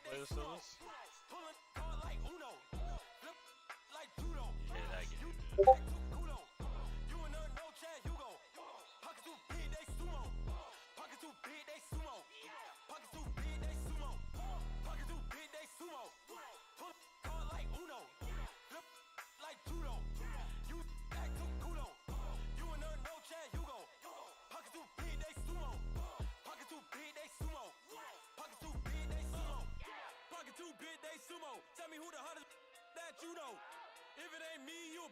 Play the solos? Yeah, that game. Tell me who the hottest that you know. If it ain't me, you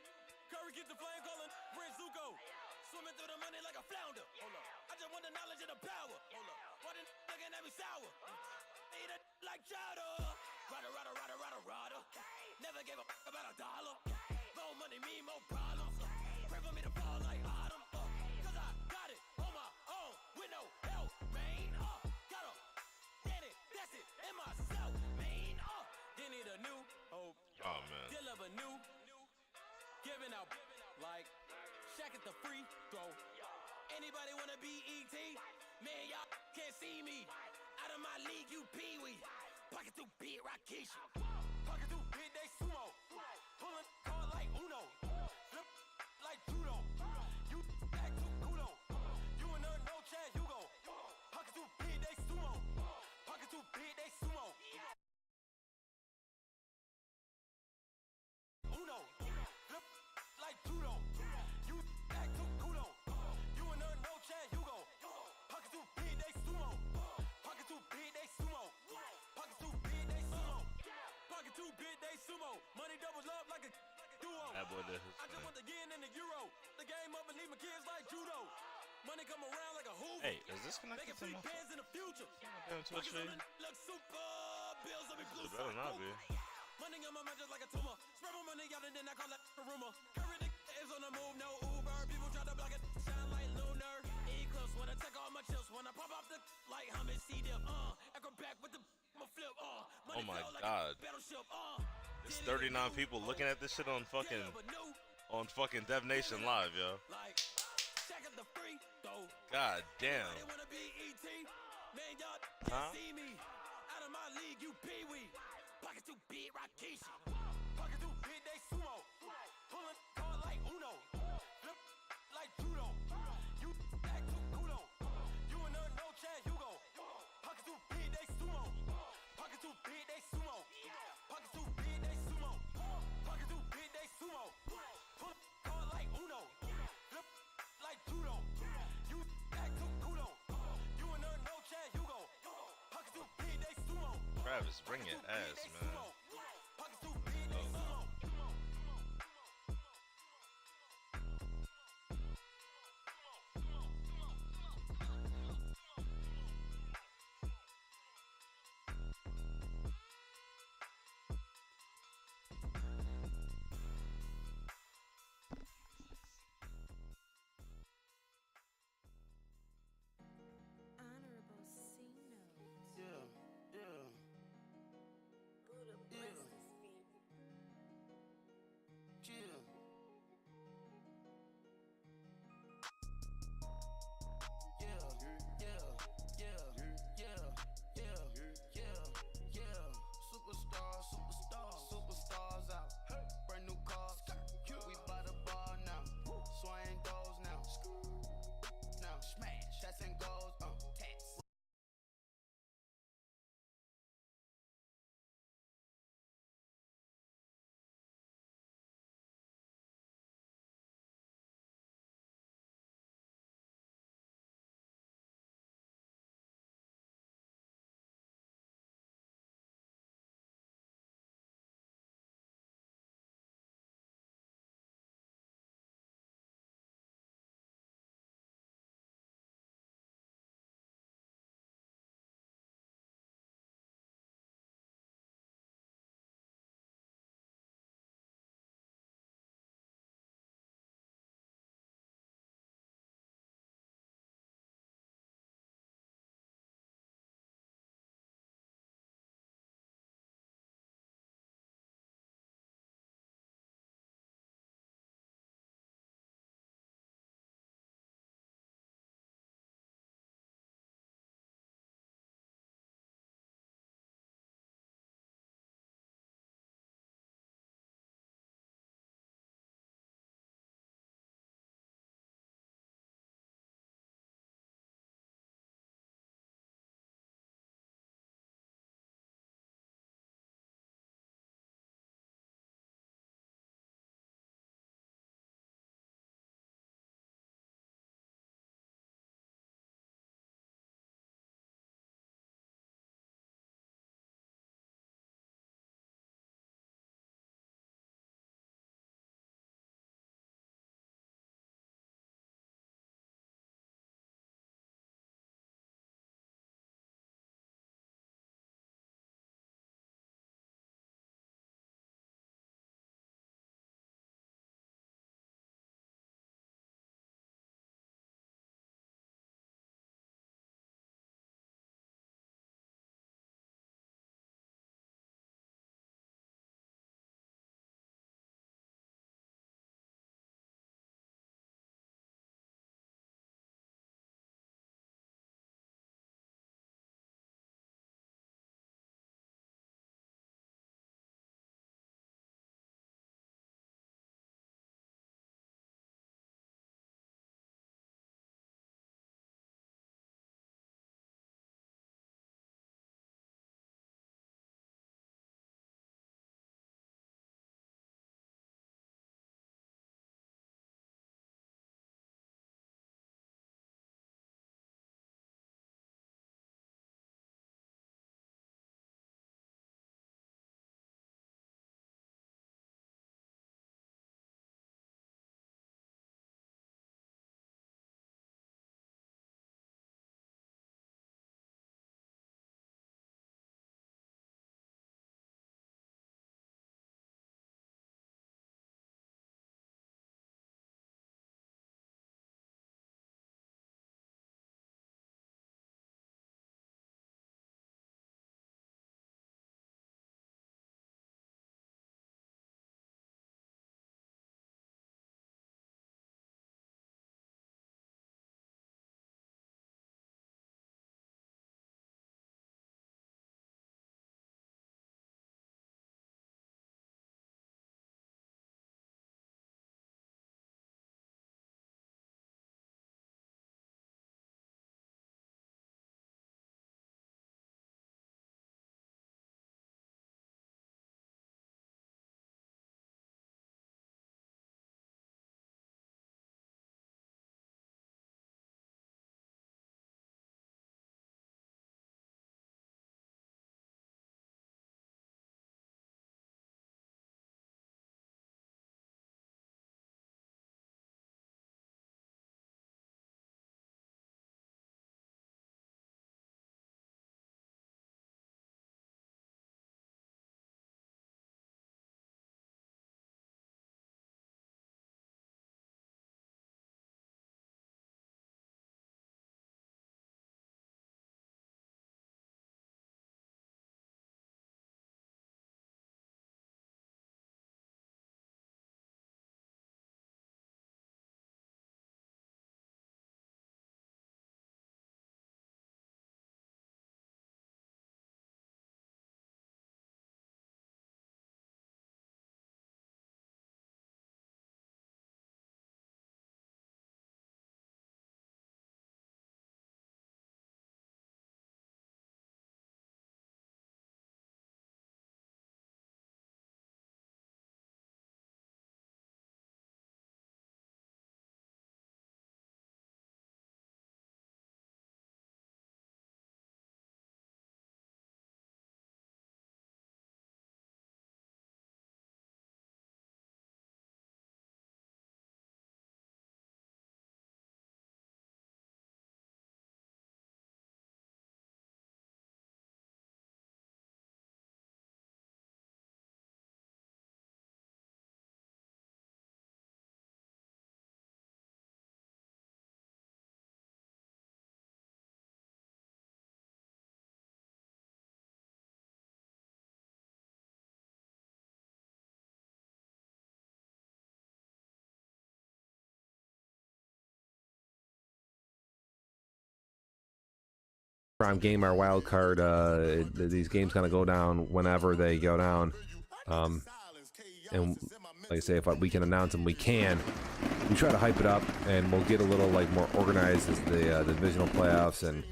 Curry get the flame calling Prince Zuko. Swimming through the money like a flounder. Hold up. I just want the knowledge and the power. Hold up. Why the looking at me sour? Eat it like chowder. Rada. Never gave a about a dollar. More money, me, more problems. Pray for me to fall like autumn. Cause I got it on my own with no help, man. Got a daddy, that's it, in myself, man. They need a new hope. Oh man. Deal of a new giving out like Shaq at the free throw. Anybody wanna be ET? Man, y'all can't see me. Out of my league, you pee-wee. Pocket too big, Rakeisha. Pocket too big, they sumo. Pulling card like Uno. Flip like judo. You act too kudo. You and her, no chance, you go. Pocket too big, they sumo. Pocket too big, they sumo. Uno. Flip like judo. You act too kudo. You and her, no chance, you go. Pocket too big, they sumo. Pocket too big, they sumo. Pocket too big, they sumo. Pocket too big, they sumo. Money doubles up like a duo. That boy did his I just thing. want the yen and the euro. The game up and leave my kids like judo. Money come around like a Hoover. Hey, is this connected Making to free my bands in the future. damn Twitch feed? Look super. Bills on me blue. It better not be. Money on my mind just like a tumor. Spread my money out and then I call it a rumor. Curry the is on the move, no Uber. People try to block it, shine like lunar. Eclipse when I take all my chips. When I pop off the like hummus, see them. Acrobat with the flip. Oh my god. Battleship. It's 39 people looking at this shit on fucking Dev Nation Live, yo. Like check at the free throw. God damn. They wanna be ET. Man, y'all Huh? can't see me. Out of my league, you pee-wee. Pocket too big, Rakeisha. Pocket too big, they sumo. Pulling card like Uno. Flip like judo. You act too kudo. You and her, no chance, you go. Pocket too big, they sumo. Pocket too big, they sumo. Pocket too big, they sumo. Pocket too big, they sumo. Pull card like Uno. Flip like judo. You act too kudo. You and her, no chance, you go. Pocket too big, they sumo. Travis, bring your ass, man. Pocket too big, they sumo. Honorable C note. Yeah. prime game, our wild card. These games kind of go down whenever they go down. And like I say, if we can announce them, we can. We try to hype it up, and we'll get a little like more organized as the divisional playoffs and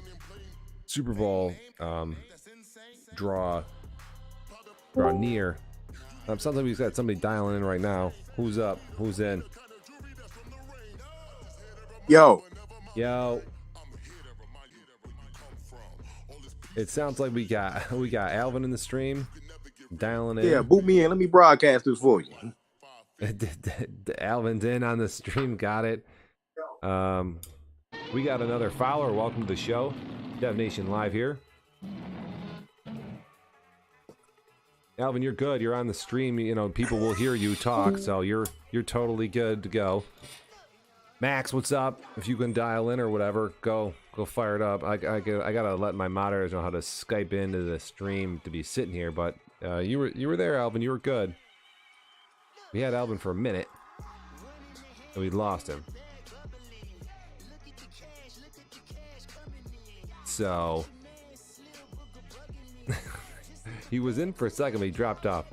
Super Bowl draw near. Sounds like we've got somebody dialing in right now. Who's up? Who's in? Yo. It sounds like we got Alvin in the stream dialing in. Yeah, boot me in. Let me broadcast this for you. Alvin's in on the stream. Got it. We got another follower. Welcome to the show. Dev Nation Live here. Alvin, you're good. You're on the stream. You know, people will hear you talk, so you're totally good to go. Max, what's up? If you can dial in or whatever, go fire it up. I gotta let my moderators know how to Skype into the stream to be sitting here, but you were there, Alvin. You were good. We had Alvin for a minute, and we lost him. So he was in for a second, but he dropped off.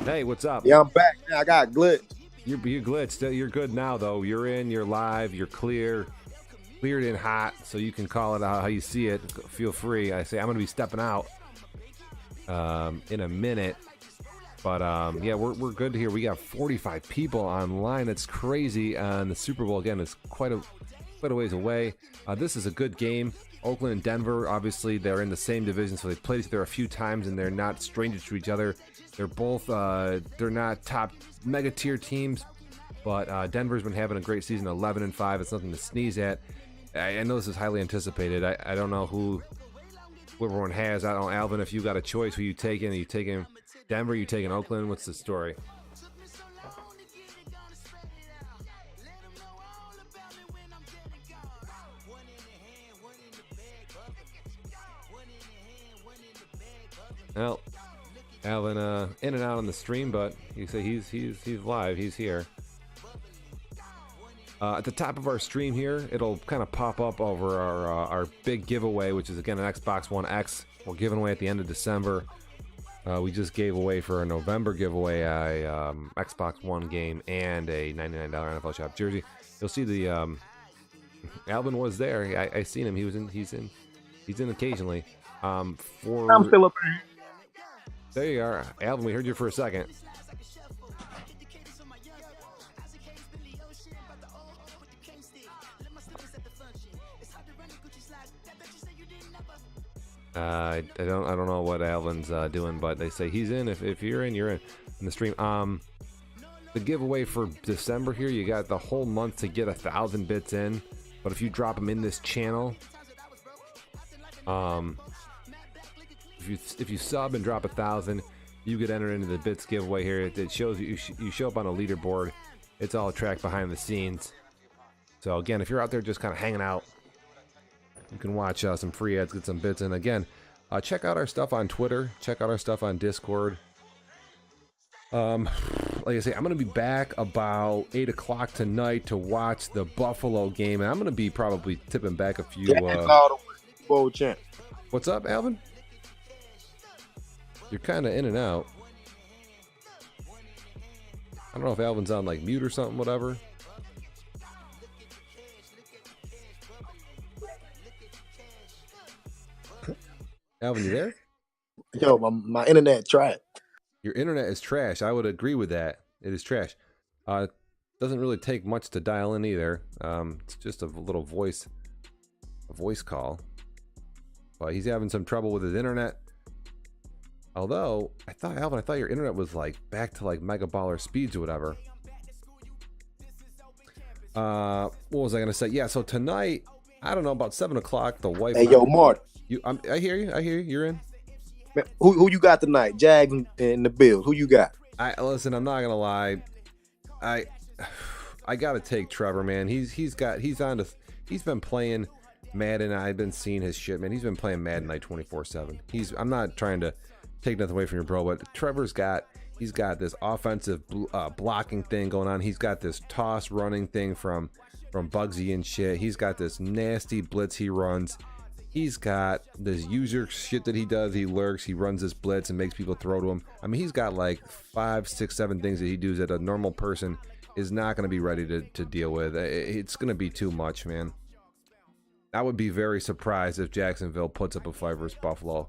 Hey, what's up? Yeah, I'm back. I got glitched. You glitched. You're good now, though. You're in. You're live. You're cleared and hot, so you can call it how you see it. Feel free. I say I'm going to be stepping out in a minute, but yeah, we're good here. We got 45 people online. That's crazy. And the Super Bowl again is quite a ways away. This is a good game. Oakland and Denver, obviously, they're in the same division, so they've played together a few times, and they're not strangers to each other. They're both, they're not top mega tier teams, but Denver's been having a great season, 11-5. It's nothing to sneeze at. I know this is highly anticipated. I don't know who everyone has. I don't know, Alvin, if you got a choice, who you taking? Are you taking Denver? Are you taking Oakland? What's the story? Well, Alvin in and out on the stream, but you say he's live. He's here. At the top of our stream here, it'll kind of pop up over our big giveaway, which is again an Xbox One X. We're giving away at the end of December. We just gave away for a November giveaway a Xbox One game and a $99 NFL Shop jersey. You'll see the Alvin was there. I seen him. He's in occasionally. I'm still up there. There you are, Alvin. We heard you for a second. I don't know what Alvin's doing, but they say he's in. If you're in, you're in the stream. The giveaway for December here, you got the whole month to get 1,000 bits in, but if you drop them in this channel, if you sub and drop 1,000, you get entered into the bits giveaway here. It shows you show up on a leaderboard. It's all tracked behind the scenes. So again, if you're out there just kind of hanging out, you can watch some free ads, get some bits in. Again, check out our stuff on Twitter. Check out our stuff on Discord. Like I say, I'm going to be back about 8 o'clock tonight to watch the Buffalo game, and I'm going to be probably tipping back a few. What's up, Alvin? You're kind of in and out. I don't know if Alvin's on like mute or something, whatever. Alvin, you there? Yo, my internet trash. Your internet is trash. I would agree with that. It is trash. Doesn't really take much to dial in either. It's just a little voice call. But he's having some trouble with his internet. Although, Alvin, I thought your internet was like back to like mega baller speeds or whatever. What was I going to say? Yeah, so tonight, I don't know, about 7 o'clock, the wife... Hey, yo, Marty. I hear you. You're in. Man, who you got tonight? Jags and the Bills. Who you got? Listen, I'm not going to lie. I got to take Trevor, man. He's been playing Madden. I've been seeing his shit, man. He's been playing Madden like 24/7. I'm not trying to take nothing away from your bro, but Trevor's got He's got this offensive blocking thing going on. He's got this toss running thing from Bugsy and shit. He's got this nasty blitz he runs. He's got this user shit that he does. He lurks, he runs this blitz and makes people throw to him. I mean, he's got like 5, 6, 7 things that he does that a normal person is not going to be ready to deal with. It's going to be too much, man. I would be very surprised if Jacksonville puts up a fight versus Buffalo.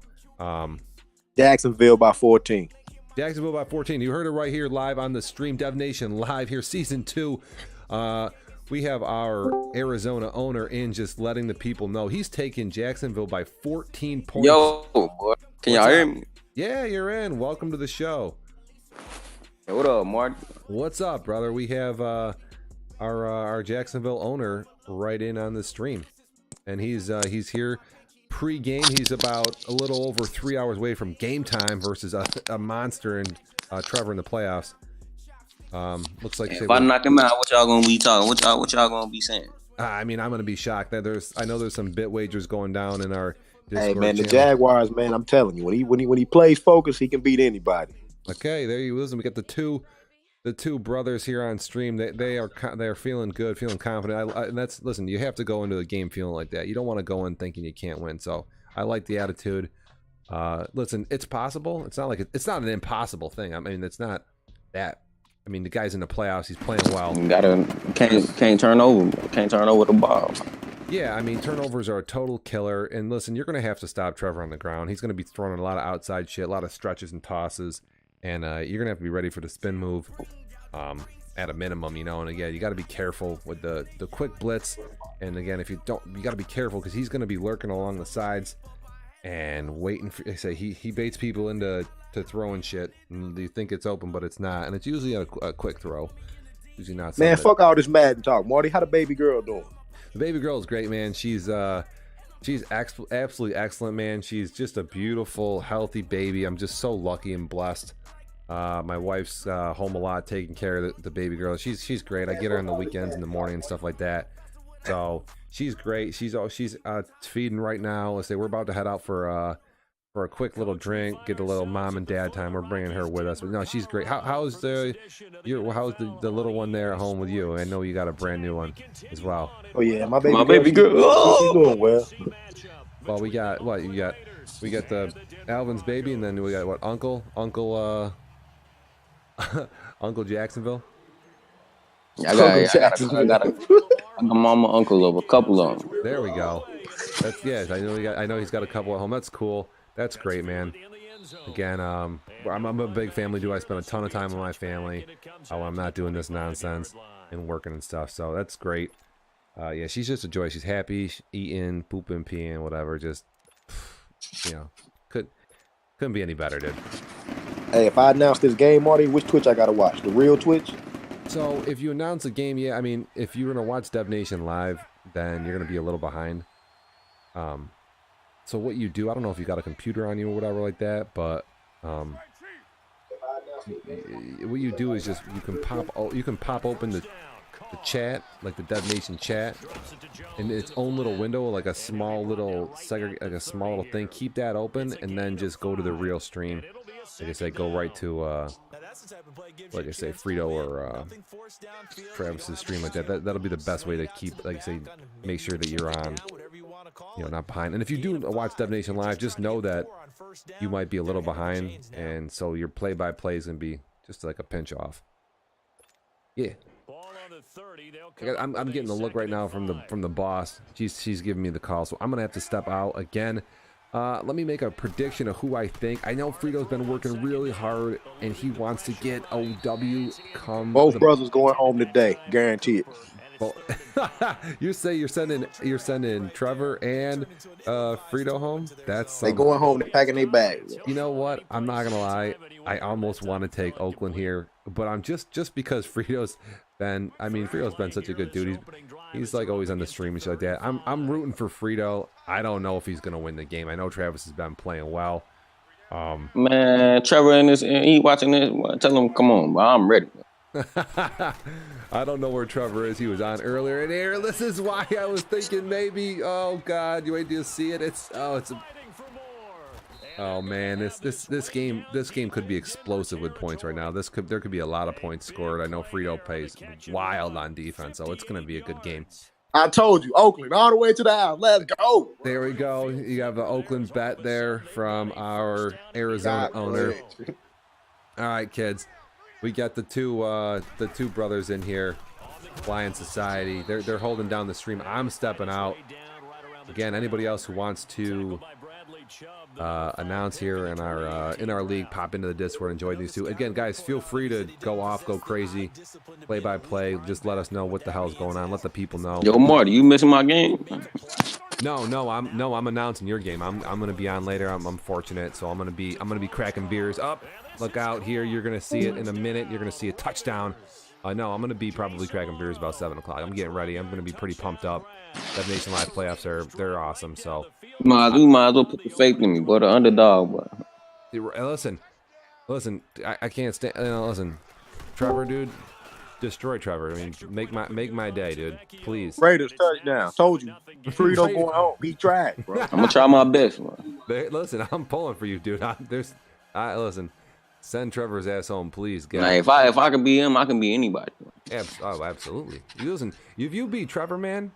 Jacksonville by 14. Jacksonville by 14. You heard it right here live on the stream. Dev Nation live here, season 2. We have our Arizona owner in, just letting the people know he's taking Jacksonville by 14 points. Yo, boy. Can y'all hear me? Yeah, you're in. Welcome to the show. Hey, what up, Mark? What's up, brother? We have our Jacksonville owner right in on the stream, and he's here pre-game. He's about a little over 3 hours away from game time versus a monster and Trevor in the playoffs. Looks like If I knock him out, what y'all gonna be talking? What y'all gonna be saying? I mean, I'm gonna be shocked that I know there's some bit wagers going down in our Discord Hey man, the channel. Jaguars, man, I'm telling you, when he plays focus, he can beat anybody. Okay, there you listen. We got the two brothers here on stream. They're feeling good, feeling confident. And that's, listen, you have to go into the game feeling like that. You don't want to go in thinking you can't win. So I like the attitude. Listen, it's possible. It's not like it's not an impossible thing. I mean, it's not that. I mean, the guy's in the playoffs. He's playing well. You can't turn over. Can't turn over the ball. Yeah, I mean, turnovers are a total killer. And listen, you're going to have to stop Trevor on the ground. He's going to be throwing a lot of outside shit, a lot of stretches and tosses. And you're going to have to be ready for the spin move at a minimum, you know. And again, you got to be careful with the quick blitz. And again, if you don't, you got to be careful because he's going to be lurking along the sides and waiting for, they say he baits people into throwing shit. And you think it's open, but it's not. And it's usually a quick throw. Usually not. Man, fuck all this Madden talk. Marty, how the baby girl doing? The baby girl is great, man. She's absolutely excellent, man. She's just a beautiful, healthy baby. I'm just so lucky and blessed. My wife's home a lot, taking care of the baby girl. She's great. I get her on the weekends in the morning and stuff like that. So she's great. She's feeding right now. Let's say we're about to head out for a quick little drink, get a little mom and dad time. We're bringing her with us. But no, she's great. How's the little one there at home with you? I know you got a brand new one as well. Oh yeah, my baby girl. She's doing well. Well, we got what you got. We got the Alvin's baby, and then we got what Uncle Jacksonville. I got a mama, uncle of a couple of them. There we go. I know he's got a couple at home. That's cool. That's great, man. Again, I'm a big family dude. I spend a ton of time with my family. I'm not doing this nonsense and working and stuff. So that's great. Yeah, she's just a joy. She's happy, eating, pooping, peeing, whatever. Just, you know, couldn't be any better, dude. Hey, if I announce this game, Marty, which Twitch I gotta watch? The real Twitch? So if you announce a game, yeah, I mean, if you're gonna watch Dev Nation live, then you're gonna be a little behind. So what you do, I don't know if you got a computer on you or whatever like that, but what you do is just you can pop open the chat, like the Dev Nation chat, in its own little window, like a small little thing. Keep that open, and then just go to the real stream. Like I say, go right to like I say, Frito or Travis's stream like that. That'll be the best way to keep, like I say, make sure that you're on, you know, not behind. And if you do watch Dev Nation live, just know that you might be a little behind, and so your play-by-play is gonna be just like a pinch off. Yeah. I'm getting the look right now from the boss. She's giving me the call, so I'm gonna have to step out again. Let me make a prediction of who I think. I know Frito's been working really hard, and he wants to get OW. Both brothers going home today, guarantee it. Well, you say you're sending Trevor and Frito home? That's they going home. They're packing their bags. You know what? I'm not gonna lie. I almost want to take Oakland here, but I'm just because Frito's been such a good dude. He's like always on the stream and shit like that. I'm rooting for Frito. I don't know if he's gonna win the game. I know Travis has been playing well. Man, Trevor and he watching this. Tell him, come on, bro, I'm ready. I don't know where Trevor is. He was on earlier in here. This is why I was thinking maybe. Oh God, you wait till you see it. Oh man, this game could be explosive with points right now. There could be a lot of points scored. I know Frito plays wild on defense, so it's gonna be a good game. I told you, Oakland, all the way to the house. Let's go. There we go. You have the Oakland bet there from our Arizona owner. All right, kids, we got the two brothers in here, Flying Society. They're holding down the stream. I'm stepping out. Again, anybody else who wants to announce here in our league, pop into the Discord, enjoy these two. Again, guys, feel free to go off, go crazy, play by play. Just let us know what the hell's going on. Let the people know. Yo, Marty, you missing my game? No, I'm announcing your game. I'm gonna be on later. I'm fortunate, so I'm gonna be cracking beers. Up, look out here. You're gonna see it in a minute. You're gonna see a touchdown. No, I'm gonna be probably cracking beers about 7 o'clock. I'm getting ready. I'm gonna be pretty pumped up. Dev Nation Live playoffs they're awesome. So you might as well put the faith in me, boy. The underdog, boy. Listen. I can't stand. Listen, Trevor, dude, destroy Trevor. I mean, make my day, dude. Please. Raiders touchdown. Told you. Frito going home. He tried, bro. I'm gonna try my best, man. Listen, I'm pulling for you, dude. Listen. Send Trevor's ass home, please, guys. Like, if I can be him, I can be anybody. Absolutely. Listen, if you beat Trevor, man,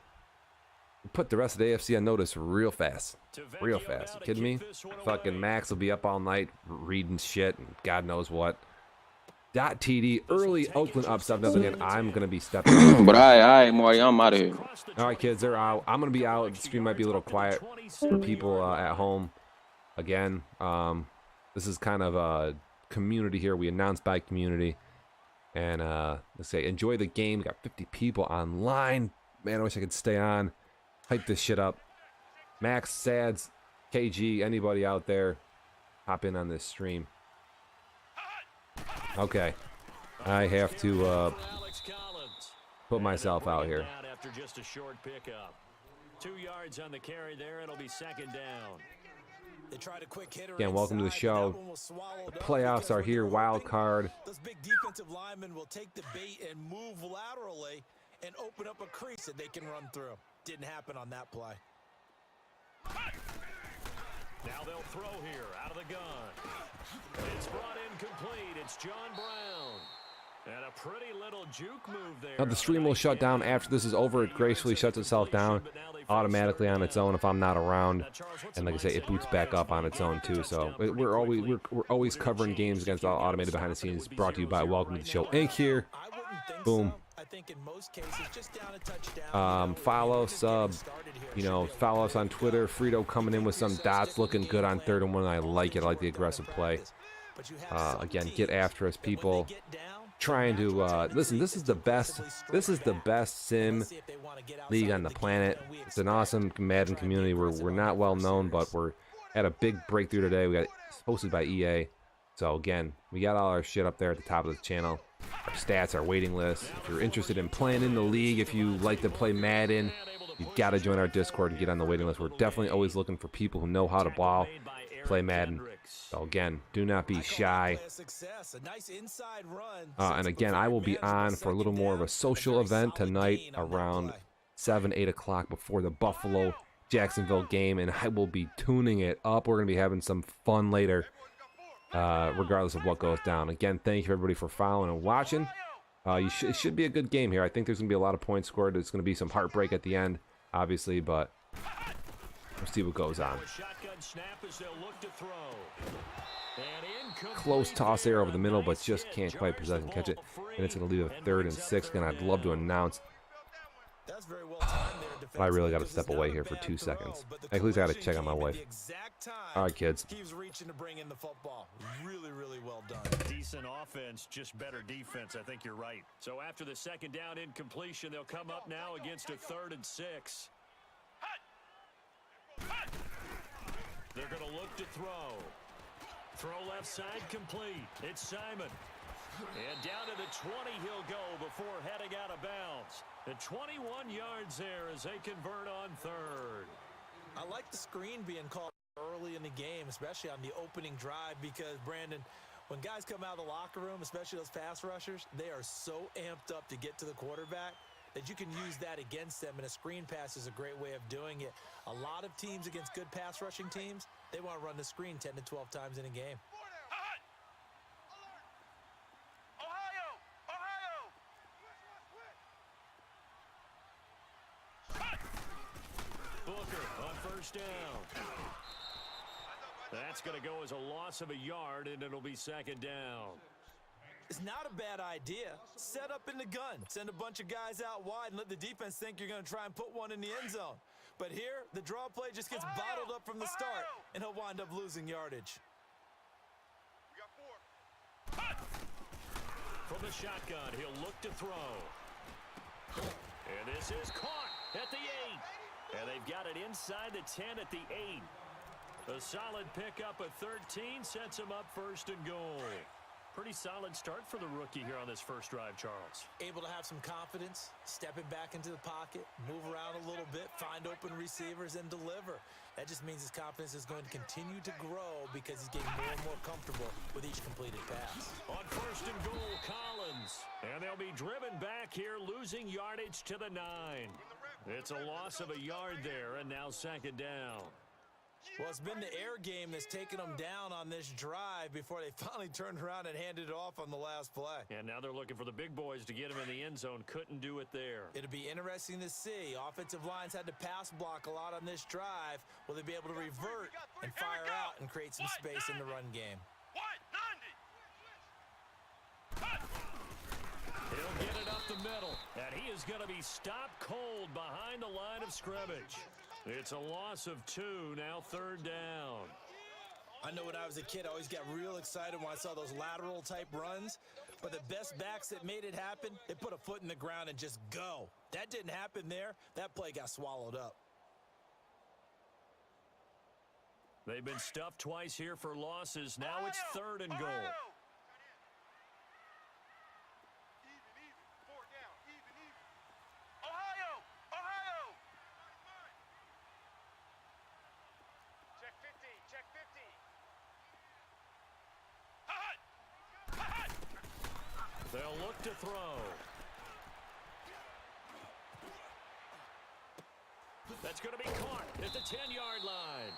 put the rest of the AFC on notice real fast. Real fast. You kidding me? Fucking Max will be up all night reading shit and God knows what. .TD, early Oakland up 7-0 again. I'm going to be stepping out. But all right, Marty, I'm out of here. All right, kids, they're out. I'm going to be out. The stream might be a little quiet for people at home. Again, this is kind of a community here. We announced by community. And let's say, enjoy the game. We got 50 people online. Man, I wish I could stay on. Hype this shit up. Max, Sads, KG, anybody out there, hop in on this stream. Okay. I have to put myself out here. After just a short pickup. 2 yards on the carry there, it'll be second down. They tried a quick hitter. Again, welcome to the show. The playoffs are here, wild card. Those big defensive linemen will take the bait and move laterally and open up a crease that they can run through. Didn't happen on that play. Now they'll throw here out of the gun. It's brought in complete. It's John Brown. And a pretty little juke move there. Now the stream will shut down after this is over. It gracefully shuts itself down automatically on its own if I'm not around. And like I say, it boots back up on its own too. So we're always covering games against all automated behind the scenes. Brought to you by Welcome to the Show Inc. here. Boom. Follow, sub, follow us on Twitter. Frito coming in with some dots, looking good on 3rd and 1. I like it. I like the aggressive play. Again, get after us, people. Trying to listen. This is the best sim league on the planet. It's an awesome Madden community. We're not well known, but we're at a big breakthrough today. We got hosted by EA. So again, we got all our shit up there at the top of the channel. Our stats, our waiting list. If you're interested in playing in the league, if you like to play Madden, you got to join our Discord and get on the waiting list. We're definitely always looking for people who know how to ball, play Madden. So again, do not be shy. And again, I will be on for a little more of a social event tonight around 7, 8 o'clock before the Buffalo-Jacksonville game, and I will be tuning it up. We're going to be having some fun later, regardless of what goes down. Again, thank you everybody for following and watching. It should be a good game here. I think there's going to be a lot of points scored. There's going to be some heartbreak at the end, obviously, but we'll see what goes on. Close toss there over the middle, but just can't quite possess and catch it. And it's going to leave a 3rd and 6. And I'd love to announce. But I really got to step away here for 2 seconds. At least I got to check on my wife. All right, kids. Keeps reaching to bring in the football. Really, really well done. Decent offense, just better defense. I think you're right. So after the second down incompletion, they'll come up now against a 3rd and 6. They're going to look to throw. Throw left side complete. It's Simon. And down to the 20 he'll go before heading out of bounds. The 21 yards there as they convert on 3rd. I like the screen being called early in the game, especially on the opening drive, because, Brandon, when guys come out of the locker room, especially those pass rushers, they are so amped up to get to the quarterback that you can use that against them, and a screen pass is a great way of doing it. A lot of teams against good pass rushing teams, they want to run the screen 10 to 12 times in a game. Booker on first down. That's going to go as a loss of a yard, and it'll be second down. It's not a bad idea. Set up in the gun. Send a bunch of guys out wide and let the defense think you're going to try and put one in the end zone. But here, the draw play just gets bottled up from the start, and he'll wind up losing yardage. We got 4. From the shotgun, he'll look to throw. And this is caught at the 8. And they've got it inside the 10 at the 8. A solid pickup of 13 sets him up first and goal. Pretty solid start for the rookie here on this first drive, Charles. Able to have some confidence, stepping back into the pocket, move around a little bit, find open receivers, and deliver. That just means his confidence is going to continue to grow because he's getting more and more comfortable with each completed pass. On first and goal, Collins. And they'll be driven back here, losing yardage to the 9. It's a loss of a yard there, and now second down. Well, it's been the air game that's taken them down on this drive before they finally turned around and handed it off on the last play. And now they're looking for the big boys to get him in the end zone. Couldn't do it there. It'll be interesting to see. Offensive lines had to pass block a lot on this drive. Will they be able to revert and fire out and create some space in the run game? He'll get it up the middle, and he is going to be stopped cold behind the line of scrimmage. It's a loss of 2, now third down. I know when I was a kid, I always got real excited when I saw those lateral type runs, but the best backs that made it happen, they put a foot in the ground and just go. That didn't happen there. That play got swallowed up. They've been stuffed twice here for losses. Now it's third and goal. They'll look to throw. That's going to be caught at the 10-yard line.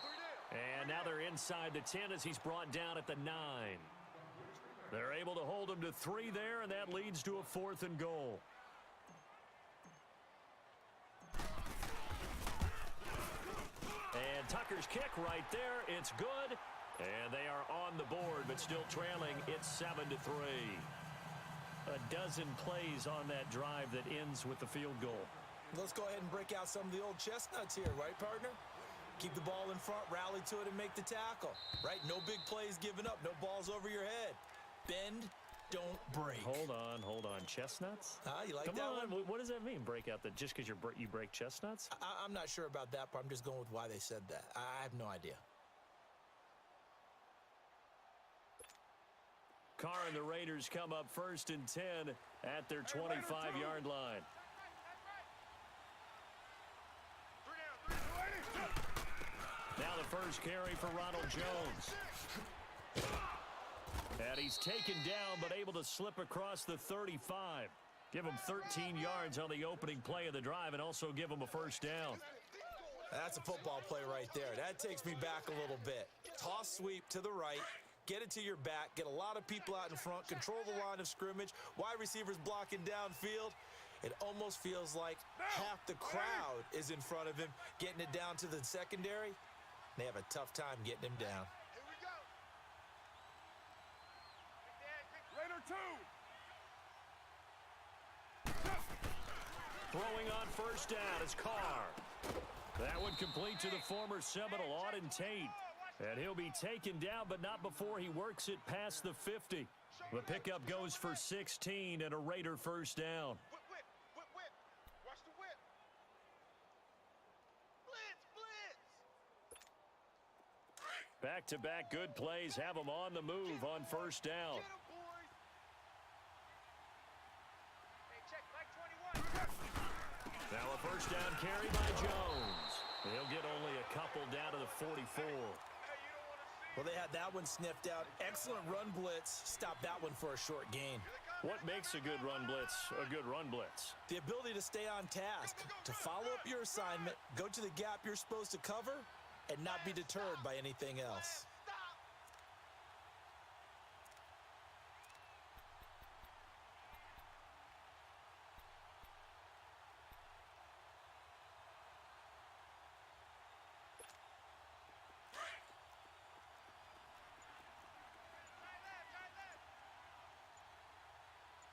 And now they're inside the 10 as he's brought down at the 9. They're able to hold him to 3 there, and that leads to a 4th and goal. And Tucker's kick right there. It's good. And they are on the board, but still trailing. It's 7-3. A dozen plays on that drive that ends with the field goal. Let's go ahead and break out some of the old chestnuts here, right, partner? Keep the ball in front, rally to it, and make the tackle, right? No big plays given up, no balls over your head. Bend, don't break. Hold on. Chestnuts? You like Come that on. one? What does that mean, break out? Just because you break chestnuts? I'm not sure about that, but I'm just going with why they said that. I have no idea. Carr and the Raiders come up first and 10 at their 25-yard line. Now the first carry for Ronald Jones. And he's taken down but able to slip across the 35. Give him 13 yards on the opening play of the drive and also give him a first down. That's a football play right there. That takes me back a little bit. Toss sweep to the right. Get it to your back, get a lot of people out in front, control the line of scrimmage, wide receivers blocking downfield. It almost feels like half the crowd is in front of him, getting it down to the secondary. They have a tough time getting him down. Here we go. Raider 2. Throwing on first down is Carr. That one complete to the former Seminole, Auden Tate. And he'll be taken down, but not before he works it past the 50. The pickup goes for 16 and a Raider first down. Whip. Watch the whip. Blitz. Back-to-back good plays have them on the move on first down. Get 'em, boys. Hey, check, Mike 21. Now a first down carry by Jones. He'll get only a couple down to the 44. Well, they had that one sniffed out. Excellent run blitz. Stopped that one for a short gain. Here they come. What makes a good run blitz a good run blitz? The ability to stay on task, to follow up your assignment, go to the gap you're supposed to cover, and not be deterred by anything else.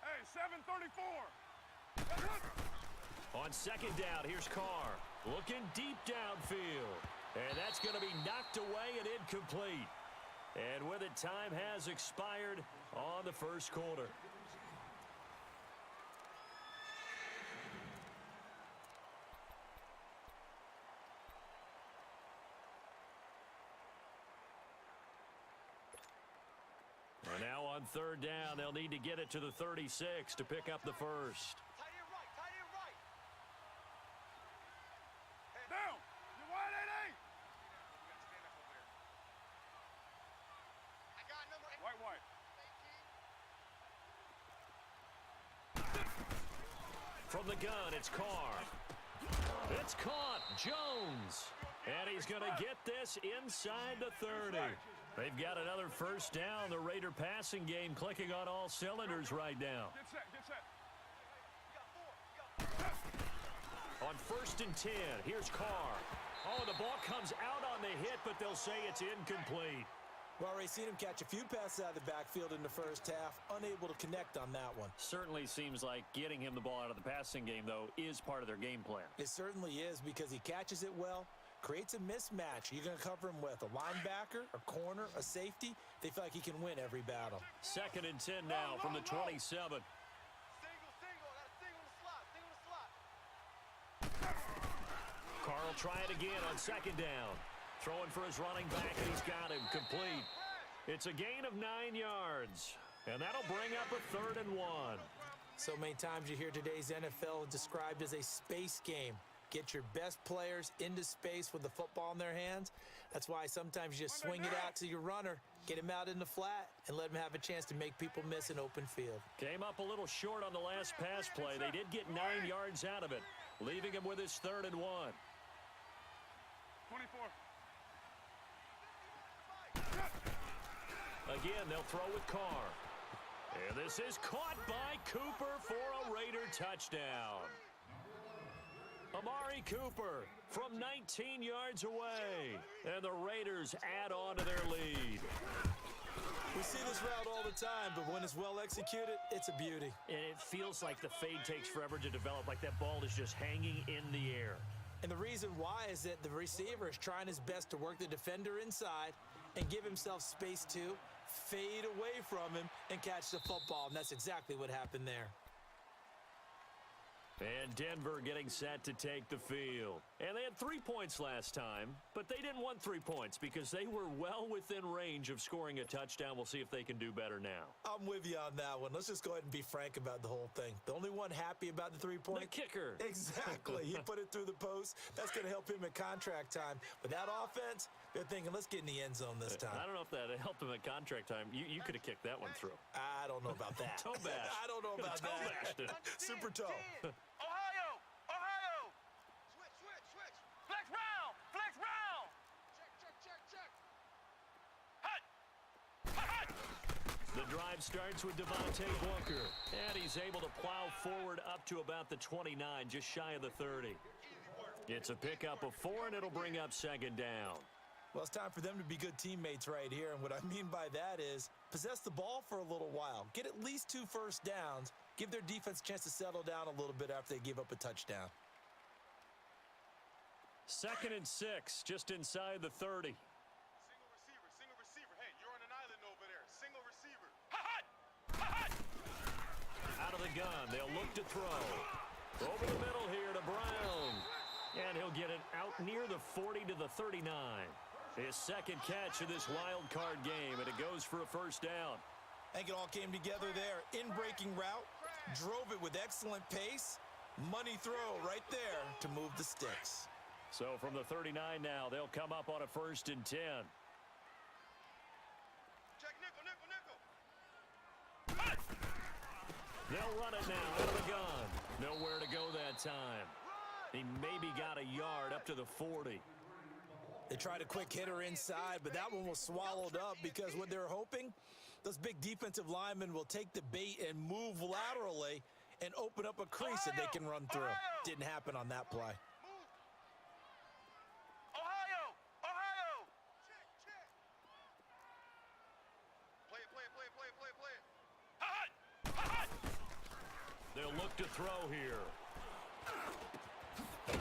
Hey, 734. On second down, here's Carr. Looking deep downfield. And that's going to be knocked away and incomplete. And with it, time has expired on the first quarter. And now on third down, they'll need to get it to the 36 to pick up the first. Tight end right, tight end right. Head down. You're wide 8-8. I got number 8. White. From the gun, it's Carr. It's caught. Jones. And he's going to get this inside the 30. They've got another first down. The Raider passing game clicking on all cylinders right now. Get set. On first and 10, here's Carr. Oh, the ball comes out on the hit, but they'll say it's incomplete. Well, already seen him catch a few passes out of the backfield in the first half, unable to connect on that one. Certainly seems like getting him the ball out of the passing game, though, is part of their game plan. It certainly is because he catches it well, creates a mismatch. You're going to cover him with a linebacker, a corner, a safety. They feel like he can win every battle. Second and 10 now from the 27. Single. I got a single in the slot. Carr will try it again on second down. Throwing for his running back, and he's got him complete. It's a gain of 9 yards, and that'll bring up a 3rd and 1. So many times you hear today's NFL described as a space game. Get your best players into space with the football in their hands. That's why sometimes you just swing it out to your runner, get him out in the flat, and let him have a chance to make people miss an open field. Came up a little short on the last pass play. They did get 9 yards out of it, leaving him with his 3rd and 1. 24. Again, they'll throw with Carr. And this is caught by Cooper for a Raider touchdown. Amari Cooper from 19 yards away. And the Raiders add on to their lead. We see this route all the time, but when it's well executed, it's a beauty. And it feels like the fade takes forever to develop, like that ball is just hanging in the air. And the reason why is that the receiver is trying his best to work the defender inside and give himself space to fade away from him and catch the football. And that's exactly what happened there. And Denver getting set to take the field. And they had 3 points last time, but they didn't want 3 points because they were well within range of scoring a touchdown. We'll see if they can do better now. I'm with you on that one. Let's just go ahead and be frank about the whole thing. The only one happy about the 3-point? The kicker. Exactly. He put it through the post. That's going to help him at contract time. But that offense, they're thinking, let's get in the end zone this time. I don't know if that helped him at contract time. You could have kicked that one through. I don't know about that. Toe bash. I don't know about Toe that. bashed it. Super toe. Ohio. Switch. Flex round. Check. The drive starts with Devontae Booker. And he's able to plow forward up to about the 29, just shy of the 30. It's a pickup of 4, and it'll bring up second down. Well, it's time for them to be good teammates right here. And what I mean by that is possess the ball for a little while. Get at least 2 first downs. Give their defense a chance to settle down a little bit after they give up a touchdown. Second and 6, just inside the 30. Single receiver. Hey, you're on an island over there. Single receiver. Out of the gun, they'll look to throw. Over the middle here to Brown. And he'll get it out near the 40 to the 39. His second catch of this wild card game, and it goes for a first down. I think it all came together there. In-breaking route, drove it with excellent pace. Money throw right there to move the sticks. So from the 39 now, they'll come up on a first and 10. Check nickel. They'll run it now out of the gun. Nowhere to go that time. He maybe got a yard up to the 40. They tried a quick hitter inside, but that one was swallowed up because what they're hoping, those big defensive linemen will take the bait and move laterally and open up a crease that they can run through. Didn't happen on that play. They'll look to throw here.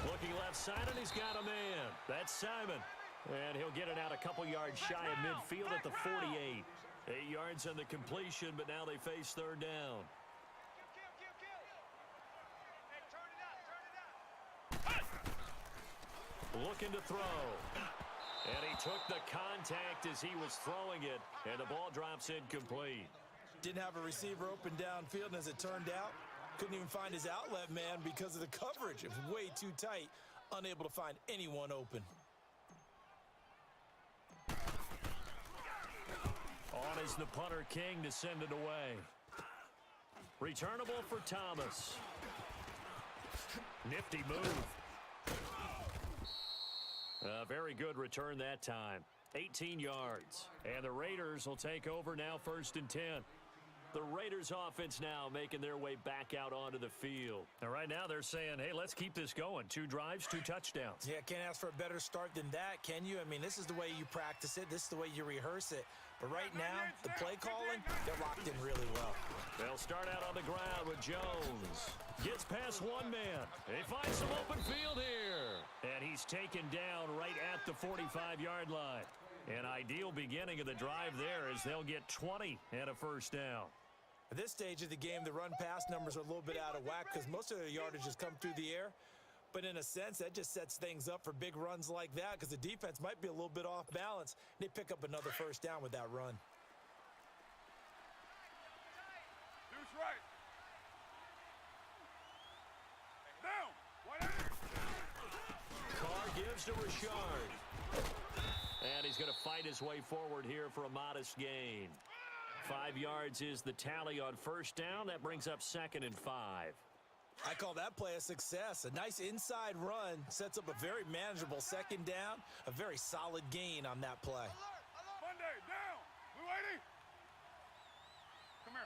Looking left side, and he's got a man. That's Simon. And he'll get it out a couple yards shy of midfield at the 48. 8 yards on the completion, but now they face third down. Looking to throw. And he took the contact as he was throwing it, and the ball drops incomplete. Didn't have a receiver open downfield, and as it turned out, couldn't even find his outlet man because of the coverage. It was way too tight, unable to find anyone open. On is the punter King to send it away. Returnable for Thomas. Nifty move. A very good return that time. 18 yards. And the Raiders will take over now, 1st and 10. The Raiders offense now making their way back out onto the field. And right now they're saying, hey, let's keep this going. 2 drives, 2 touchdowns. Yeah, can't ask for a better start than that, can you? I mean, this is the way you practice it. This is the way you rehearse it. But right now, the play calling, they're locked in really well. They'll start out on the ground with Jones. Gets past one man. He finds some open field here. And he's taken down right at the 45-yard line. An ideal beginning of the drive there as they'll get 20 and a first down. At this stage of the game, the run-pass numbers are a little bit out of whack because most of their yardage has come through the air. But in a sense, that just sets things up for big runs like that because the defense might be a little bit off balance. They pick up another first down with that run. Deuce right. Down. Carr gives to Richard. And he's going to fight his way forward here for a modest gain. 5 yards is the tally on first down. That brings up 2nd and 5. I call that play a success. A nice inside run sets up a very manageable 2nd down. A very solid gain on that play. Monday, down. Blue 80. Come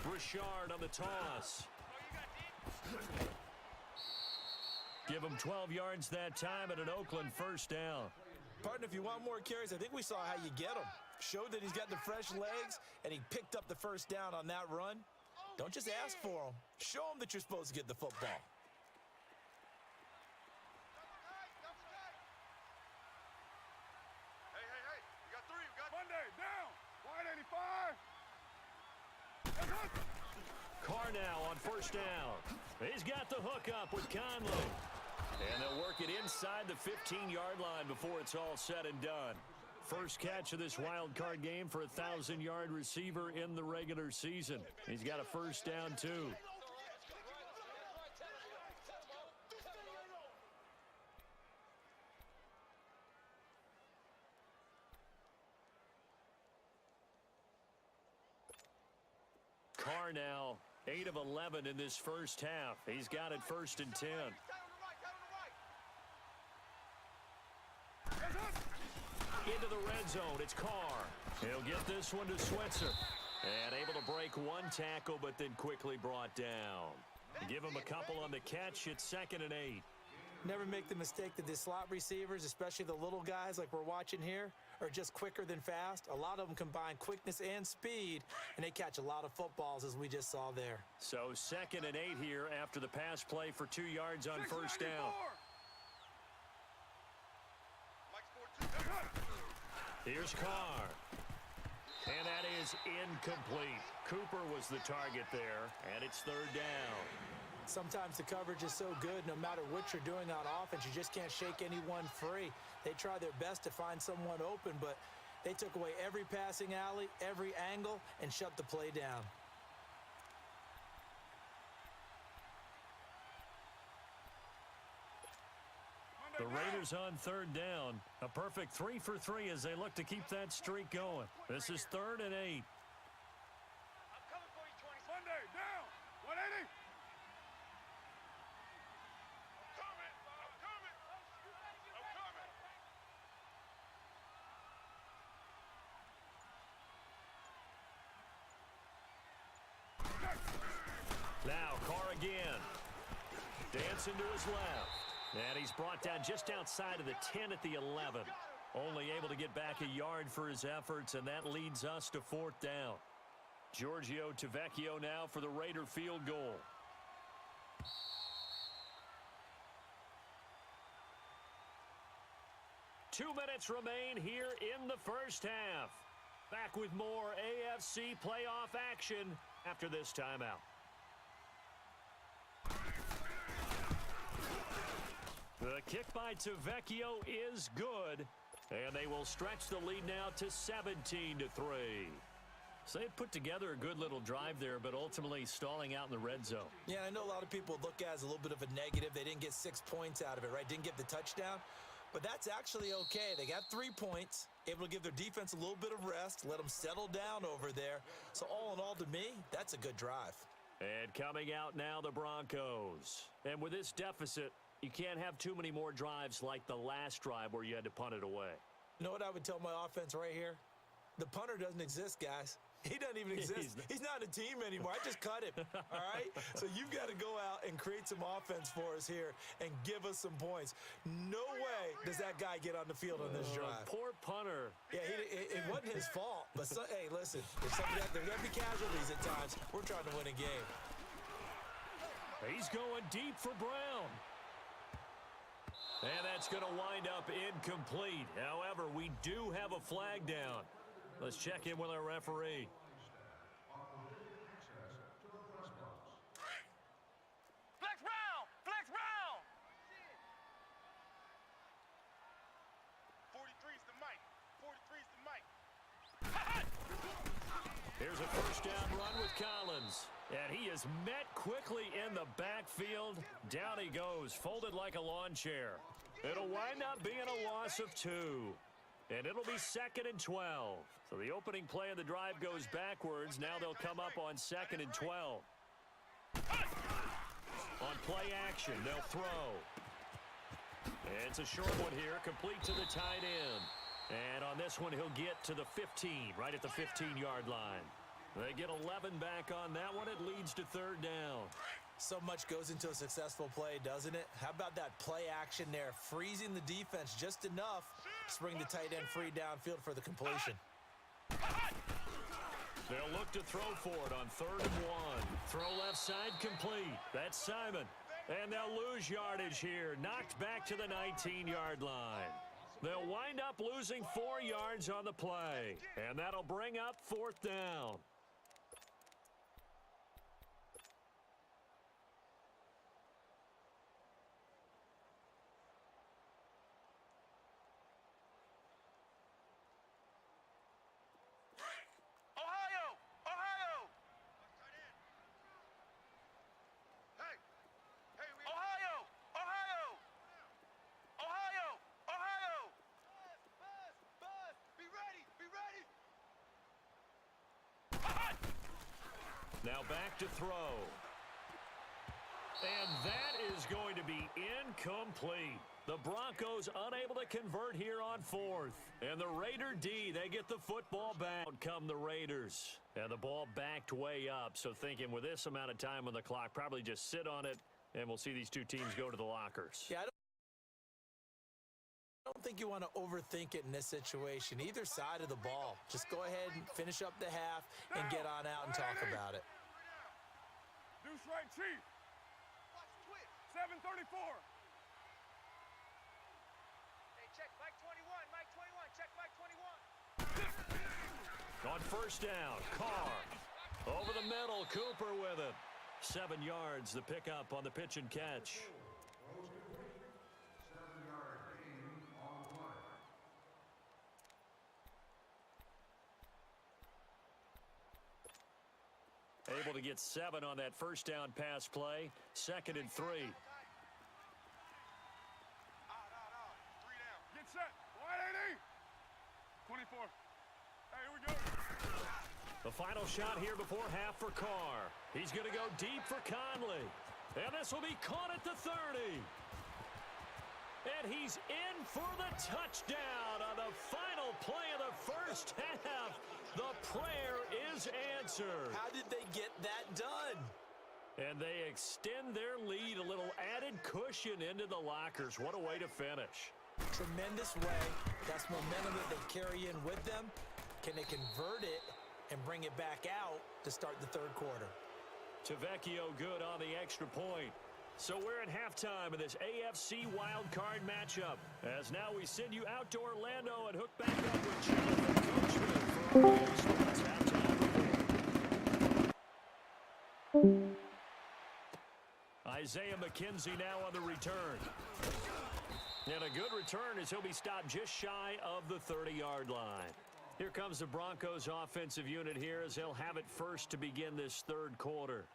here. Richard on the toss. Give him 12 yards that time at an Oakland first down. Partner, if you want more carries, I think we saw how you get him. Showed that he's got the fresh legs, and he picked up the first down on that run. Don't just ask for him. Show him that you're supposed to get the football. Hey, we got 3. We got Monday, down. Wide 85. Carr now on first down. He's got the hook up with Conley. And they'll work it inside the 15-yard line before it's all said and done. First catch of this wild card game for a 1,000-yard receiver in the regular season. He's got a first down, too. Carr now 8 of 11 in this first half. He's got it 1st and 10. Into the red zone, it's Carr. He'll get this one to Switzer. And able to break one tackle, but then quickly brought down. Give him a couple on the catch. It's 2nd and 8. Never make the mistake that the slot receivers, especially the little guys like we're watching here, are just quicker than fast. A lot of them combine quickness and speed, and they catch a lot of footballs, as we just saw there. So 2nd and 8 here after the pass play for 2 yards on first down. Here's Carr. And that is incomplete. Cooper was the target there, and it's 3rd down. Sometimes the coverage is so good, no matter what you're doing on offense, you just can't shake anyone free. They try their best to find someone open, but they took away every passing alley, every angle, and shut the play down. The Raiders on third down. A perfect 3 for 3 as they look to keep that streak going. This is 3rd and 8. Monday, down. 180. Now Carr again. Dancing to his left. And he's brought down just outside of the 10 at the 11. Only able to get back a yard for his efforts, and that leads us to 4th down. Giorgio Tavecchio now for the Raider field goal. Two minutes remain here in the first half. Back with more AFC playoff action after this timeout. The kick by Tavecchio is good, and they will stretch the lead now to 17-3. So they put together a good little drive there, but ultimately stalling out in the red zone. Yeah, I know a lot of people look at it as a little bit of a negative. They didn't get 6 points out of it, right? Didn't get the touchdown. But that's actually okay. They got 3 points, able to give their defense a little bit of rest, let them settle down over there. So all in all, to me, that's a good drive. And coming out now, the Broncos. And with this deficit, you can't have too many more drives like the last drive where you had to punt it away. You know what I would tell my offense right here? The punter doesn't exist, guys. He doesn't even exist. He's not a team anymore. I just cut him, all right? So you've got to go out and create some offense for us here and give us some points. No way does that guy get on the field on this drive. Poor punter. Yeah, it wasn't his fault. But, hey, listen, there's going to be casualties at times. We're trying to win a game. He's going deep for Brown. And that's going to wind up incomplete. However, we do have a flag down. Let's check in with our referee. Flex Brown! Flex Brown! 43's the mic. 43's the mic. Here's a first down run with Collins. And he is met quickly in the backfield. Down he goes, folded like a lawn chair. It'll wind up being a loss of 2. And it'll be 2nd and 12. So the opening play of the drive goes backwards. Now they'll come up on 2nd and 12. On play action, they'll throw. And it's a short one here, complete to the tight end. And on this one, he'll get to the 15, right at the 15-yard line. They get 11 back on that one. It leads to 3rd down. So much goes into a successful play, doesn't it? How about that play action there? Freezing the defense just enough to bring the tight end free downfield for the completion. They'll look to throw for it on 3rd and 1. Throw left side complete. That's Simon. And they'll lose yardage here. Knocked back to the 19-yard line. They'll wind up losing 4 yards on the play. And that'll bring up 4th down. Now back to throw. And that is going to be incomplete. The Broncos unable to convert here on 4th. And the Raider D, they get the football back. Out come the Raiders. And the ball backed way up. So thinking with this amount of time on the clock, probably just sit on it, and we'll see these two teams go to the lockers. Yeah, I don't think you want to overthink it in this situation. Either side of the ball. Just go ahead and finish up the half and get on out and talk about it. Deuce right, Chief. 734. Hey, check Mike 21. Mike 21. Check Mike 21. On first down, Carr. Over the middle, Cooper with it. 7 yards, the pickup on the pitch and catch. Able to get 7 on that first down pass play. 2nd and 3. The final shot here before half for Carr. He's going to go deep for Conley. And this will be caught at the 30. And he's in for the touchdown on the final play of the first half. The prayer is answered. How did they get that done? And they extend their lead, a little added cushion into the lockers. What a way to finish. Tremendous way. That's momentum that they carry in with them. Can they convert it and bring it back out to start the third quarter? Tavecchio good on the extra point. So we're at halftime of this AFC wildcard matchup. As now we send you out to Orlando and hook back up with Jonathan Coachman for our Real Sports Halftime Report. Isaiah McKenzie now on the return. And a good return as he'll be stopped just shy of the 30-yard line. Here comes the Broncos offensive unit here as they'll have it first to begin this third quarter.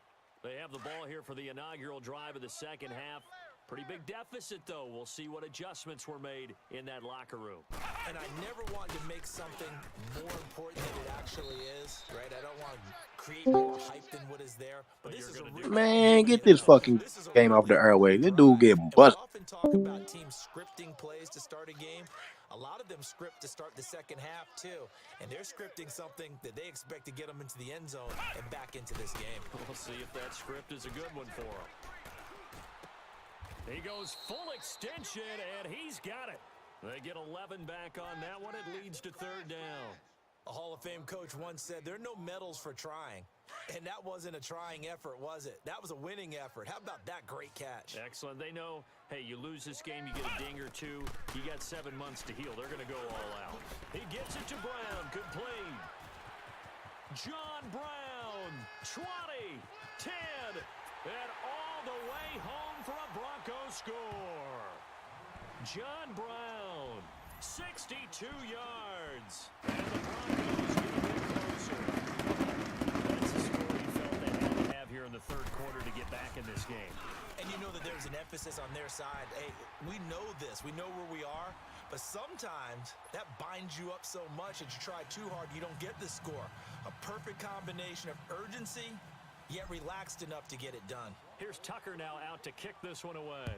They have the ball here for the inaugural drive of the second half. Pretty big deficit, though. We'll see what adjustments were made in that locker room. And I never want to make something more important than it actually is, right? I don't want to create more hype than what is there. But this is a real Man, get this fucking game off the airway. This dude getting We busted. often talk about teams scripting plays to start a game. A lot of them script to start the second half, too. And they're scripting something that they expect to get them into the end zone and back into this game. We'll see if that script is a good one for him. He goes full extension, and he's got it. They get 11 back on that one. It leads to third down. A Hall of Fame coach once said, there are no medals for trying. And that wasn't a trying effort, was it? That was a winning effort. How about that great catch? Excellent. They know, hey, you lose this game, you get a ding or two. You got 7 months to heal. They're going to go all out. He gets it to Brown. Complete. John Brown, 20, 10, and all the way home for a Broncos score. John Brown, 62 yards. And the Broncos get a bit closer. That's the score he felt they had to have here in the third quarter to get back in this game. And you know that there's an emphasis on their side. Hey, we know this. We know where we are. But sometimes that binds you up so much that you try too hard, you don't get the score. A perfect combination of urgency, yet relaxed enough to get it done. Here's Tucker now out to kick this one away.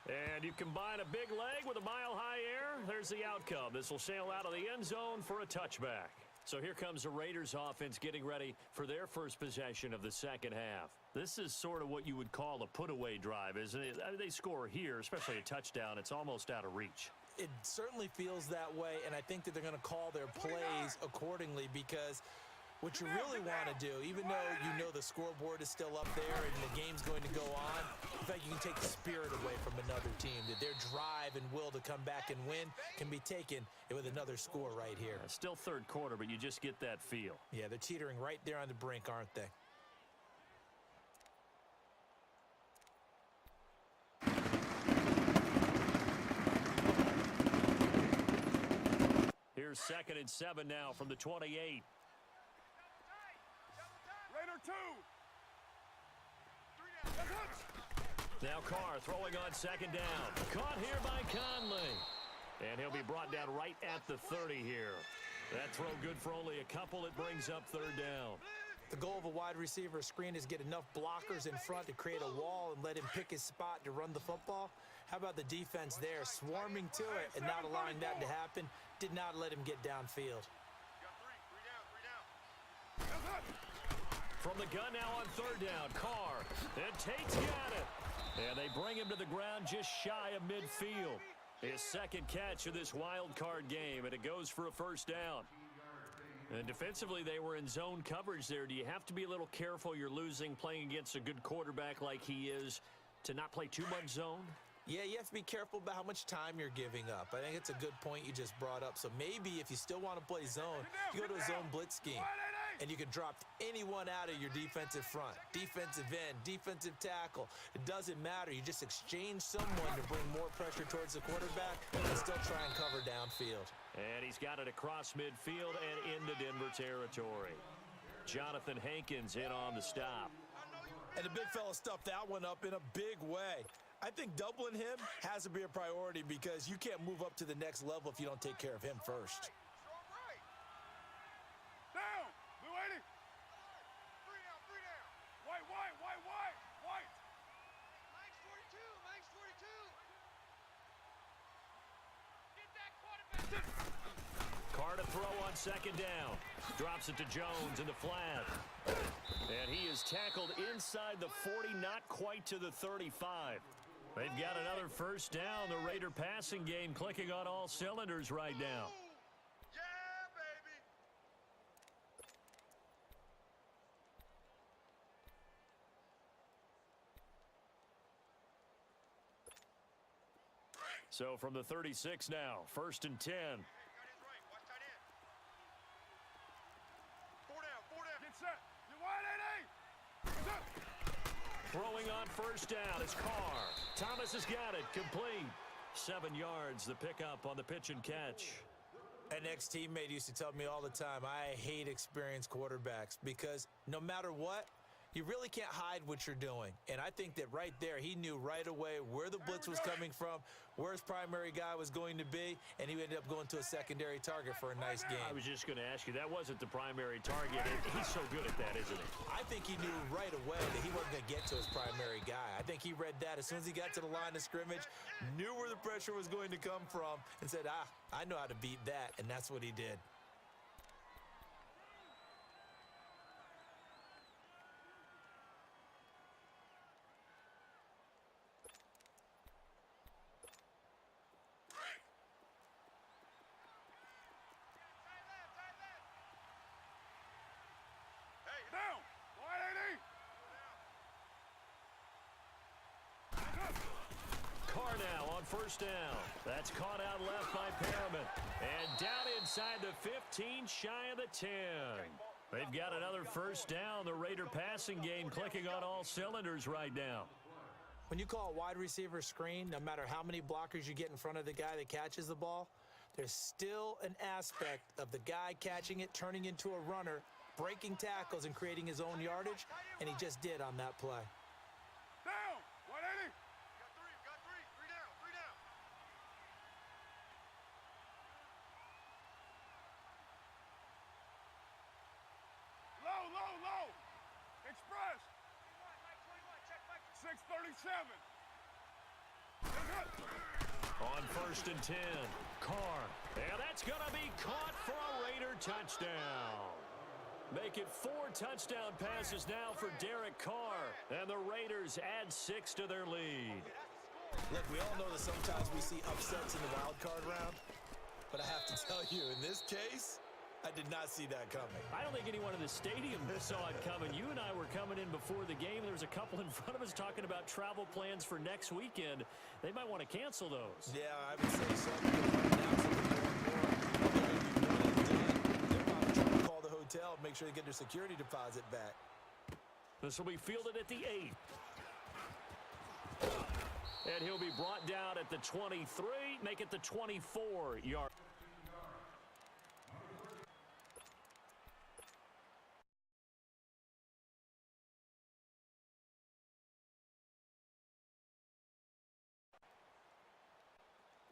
And you combine a big leg with a mile-high air, there's the outcome. This will sail out of the end zone for a touchback. So here comes the Raiders offense getting ready for their first possession of the second half. This is sort of what you would call a put-away drive, isn't it? They score here, especially a touchdown. It's almost out of reach. It certainly feels that way, and I think that they're going to call their plays accordingly because what you really want to do, even though you know the scoreboard is still up there and the game's going to go on, in fact, you can take the spirit away from another team, that their drive and will to come back and win can be taken with another score right here. Still third quarter, but you just get that feel. Yeah, they're teetering right there on the brink, aren't they? Here's 2nd and 7 now from the 28. Raider 2. Now Carr throwing on 2nd down. Caught here by Conley. And he'll be brought down right at the 30 here. That throw good for only a couple. It brings up third down. The goal of a wide receiver screen is get enough blockers in front to create a wall and let him pick his spot to run the football. How about the defense there, swarming to it and not allowing that to happen? Did not let him get downfield. From the gun now on third down, Carr. And Tate's got it. And they bring him to the ground just shy of midfield. His second catch of this wild card game, and it goes for a first down. And defensively, they were in zone coverage there. Do you have to be a little careful you're losing playing against a good quarterback like he is to not play too much zone? Yeah, you have to be careful about how much time you're giving up. I think it's a good point you just brought up. So maybe if you still want to play zone, you go to a zone blitz scheme. And you can drop anyone out of your defensive front, defensive end, defensive tackle. It doesn't matter. You just exchange someone to bring more pressure towards the quarterback and still try and cover downfield. And he's got it across midfield and into Denver territory. Jonathan Hankins in on the stop. And the big fella stuffed that one up in a big way. I think doubling him has to be a priority because you can't move up to the next level if you don't take care of him first. Down! Blue 80! Three down, three down! White! Mike's 42, Mike's 42! Get that quarterback! Carr to throw on second down. Drops it to Jones in the flat. And he is tackled inside the 40, not quite to the 35. They've got another first down. The Raider passing game clicking on all cylinders right now. Yeah, baby! So from the 36 now, 1st and 10. Got his right. Watch tight end. Four down. Get set. You wide, 80! Throwing on first down is Carr. Thomas has got it. Complete. 7 yards, the pickup on the pitch and catch. An ex-teammate used to tell me all the time, I hate experienced quarterbacks because no matter what, you really can't hide what you're doing. And I think that right there, he knew right away where the blitz was coming from, where his primary guy was going to be, and he ended up going to a secondary target for a nice game. I was just going to ask you, that wasn't the primary target. He's so good at that, isn't he? I think he knew right away that he wasn't going to get to his primary guy. I think he read that as soon as he got to the line of scrimmage, knew where the pressure was going to come from, and said, I know how to beat that, and that's what he did. Hey, down! Wide 80! Carr now on first down. That's caught out left by Perriman. And down inside the 15, shy of the 10. They've got another first down. The Raider passing game clicking on all cylinders right now. When you call a wide receiver screen, no matter how many blockers you get in front of the guy that catches the ball, there's still an aspect of the guy catching it, turning into a runner, breaking tackles and creating his own yardage, and he just did on that play. Down! Wide 80! Got three. Three down. Low! Express! Mike 21, check Mike. 637! On 1st and 10, Carr. And that's going to be caught for a Raider touchdown. Make it 4 touchdown passes now for Derek Carr. And the Raiders add 6 to their lead. Look, we all know that sometimes we see upsets in the wild card round, but I have to tell you, in this case, I did not see that coming. I don't think anyone in the stadium saw it coming. You and I were coming in before the game. There was a couple in front of us talking about travel plans for next weekend. They might want to cancel those. Yeah, I would say so. Because right now, they're probably trying to call the hotel and make sure they get their security deposit back. This will be fielded at the 8. And he'll be brought down at the 23, make it the 24-yard.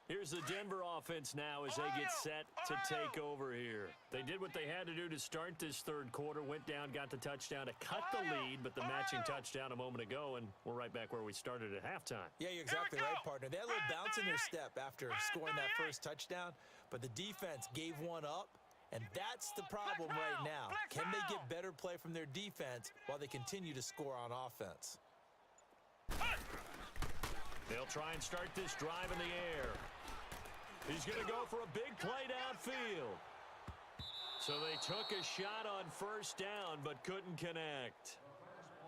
Here's the Denver offense now as they get set to take over here. They did what they had to do to start this third quarter, went down, got the touchdown to cut the lead, but the matching touchdown a moment ago, and we're right back where we started at halftime. Yeah, you're exactly right, partner. They had a little bounce in their step after scoring that first touchdown, but the defense gave one up, and that's the problem right now. Can they get better play from their defense while they continue to score on offense? They'll try and start this drive in the air. He's going to go for a big play downfield. So they took a shot on first down, but couldn't connect.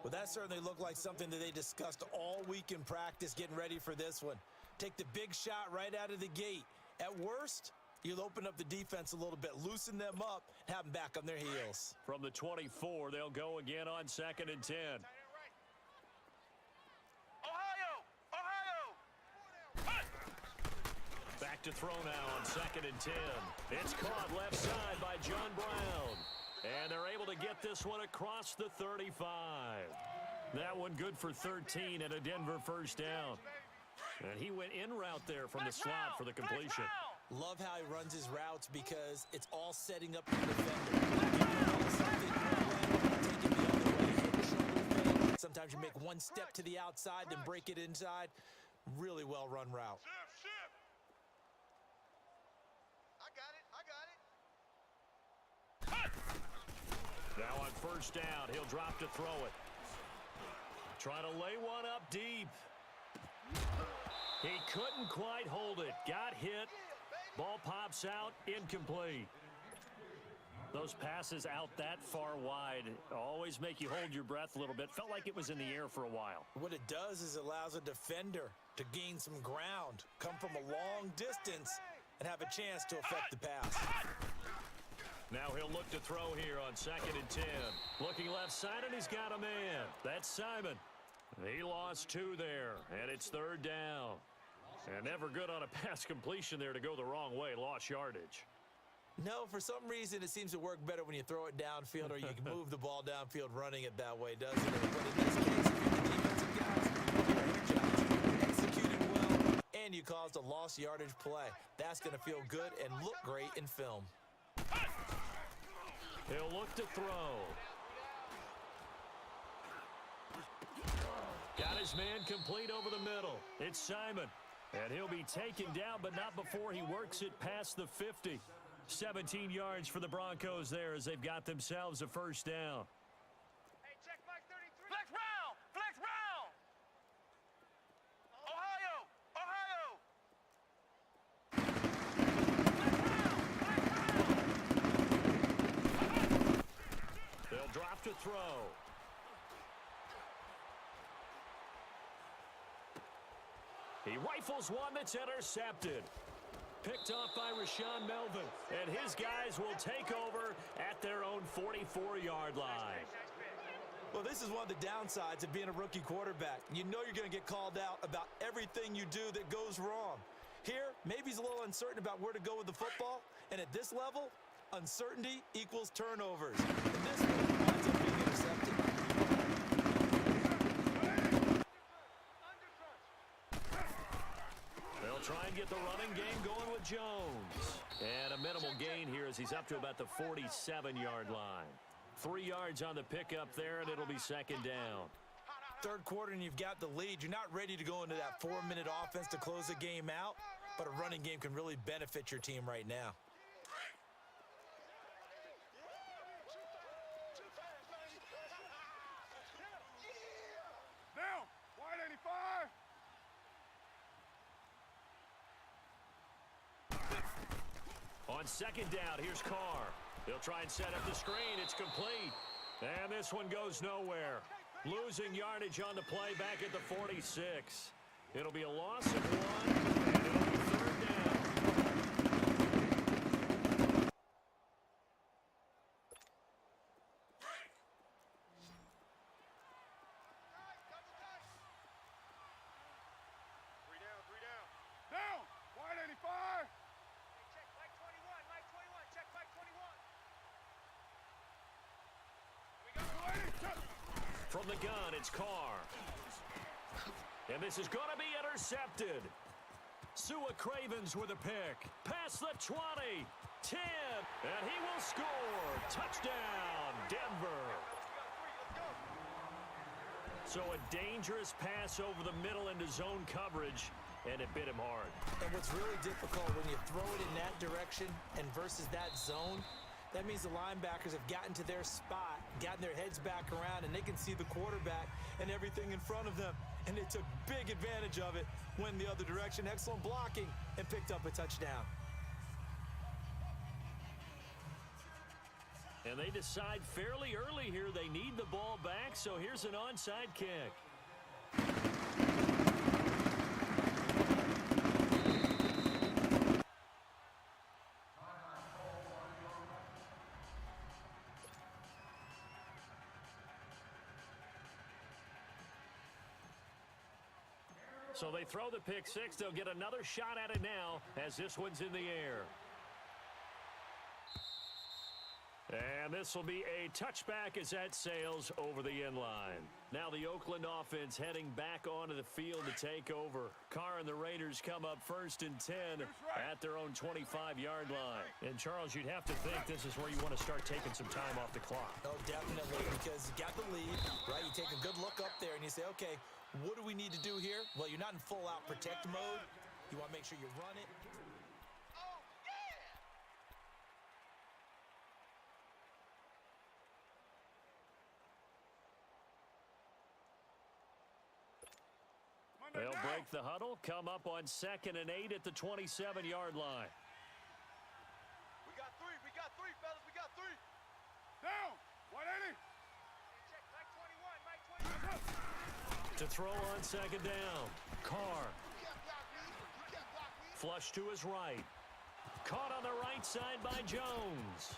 Well, that certainly looked like something that they discussed all week in practice getting ready for this one. Take the big shot right out of the gate. At worst, you'll open up the defense a little bit, loosen them up, and have them back on their heels. From the 24, they'll go again on 2nd and 10. Back to throw now on 2nd and 10. It's caught left side by John Brown. And they're able to get this one across the 35. That one good for 13 and a Denver first down. And he went in route there from the slot for the completion. Love how he runs his routes because it's all setting up the defender. Give the ball something one way, take it the other way, hit the shoulder fake. Sometimes you make one step to the outside, then break it inside. Really well-run route. Shift. I got it. Now on first down, he'll drop to throw it. Trying to lay one up deep. He couldn't quite hold it. Got hit. Ball pops out. Incomplete. Those passes out that far wide always make you hold your breath a little bit. Felt like it was in the air for a while. What it does is it allows a defender to gain some ground, come from a long distance, and have a chance to affect the pass. Now he'll look to throw here on 2nd and 10. Looking left side, and he's got a man. That's Simon. He lost 2 there, and it's 3rd down. And never good on a pass completion there to go the wrong way. Lost yardage. No, for some reason, it seems to work better when you throw it downfield or you can move the ball downfield running it that way, doesn't it? But in this case, if you're the defensive guys, you're energized, executed well, and you caused a lost yardage play. That's going to feel good and look great in film. He'll look to throw. Got his man complete over the middle. It's Simon. And he'll be taken down, but not before he works it past the 50. 17 yards for the Broncos there as they've got themselves a first down. Hey, check Mike 33. Flex round. Ohio. They'll drop to throw. He rifles one that's intercepted. Picked off by Rashawn Melvin. And his guys will take over at their own 44-yard line. Well, this is one of the downsides of being a rookie quarterback. You know you're going to get called out about everything you do that goes wrong. Here, maybe he's a little uncertain about where to go with the football. And at this level, uncertainty equals turnovers. And this one winds up being intercepted. They'll try and get the running game going with Jones. And a minimal gain here as he's up to about the 47-yard line. 3 yards on the pickup there, and it'll be 2nd down. Third quarter, and you've got the lead. You're not ready to go into that 4-minute offense to close the game out, but a running game can really benefit your team right now. Down. Wide 85. On 2nd down, here's Carr. He'll try and set up the screen. It's complete. And this one goes nowhere. Losing yardage on the play back at the 46. It'll be a loss of 1, and it'll be 3rd down. Three down. Down. Wide 85. Check Mike 21. Check Mike 21. From the gun, it's Carr. And this is going to be intercepted. Sua Cravens with a pick. Past the 20. 10. And he will score. Touchdown, Denver. So a dangerous pass over the middle into zone coverage, and it bit him hard. And what's really difficult when you throw it in that direction and versus that zone, that means the linebackers have gotten to their spot, gotten their heads back around, and they can see the quarterback and everything in front of them. And they took big advantage of it, went the other direction, excellent blocking, and picked up a touchdown. And they decide fairly early here they need the ball back, so here's an onside kick. So they throw the pick six. They'll get another shot at it now as this one's in the air. And this will be a touchback as that sails over the end line. Now the Oakland offense heading back onto the field to take over. Carr and the Raiders come up first and 10 at their own 25-yard line. And, Charles, you'd have to think this is where you want to start taking some time off the clock. Oh, definitely, because you got the lead, right? You take a good look up there and you say, okay, what do we need to do here? Well, you're not in full-out protect mode. You want to make sure you run it. They'll break the huddle, come up on 2nd and 8 at the 27-yard line. We got three, fellas. We got three. Down. 180. Check, Mike 21, Mike 21. To throw on 2nd down. Carr. Flush to his right. Caught on the right side by Jones.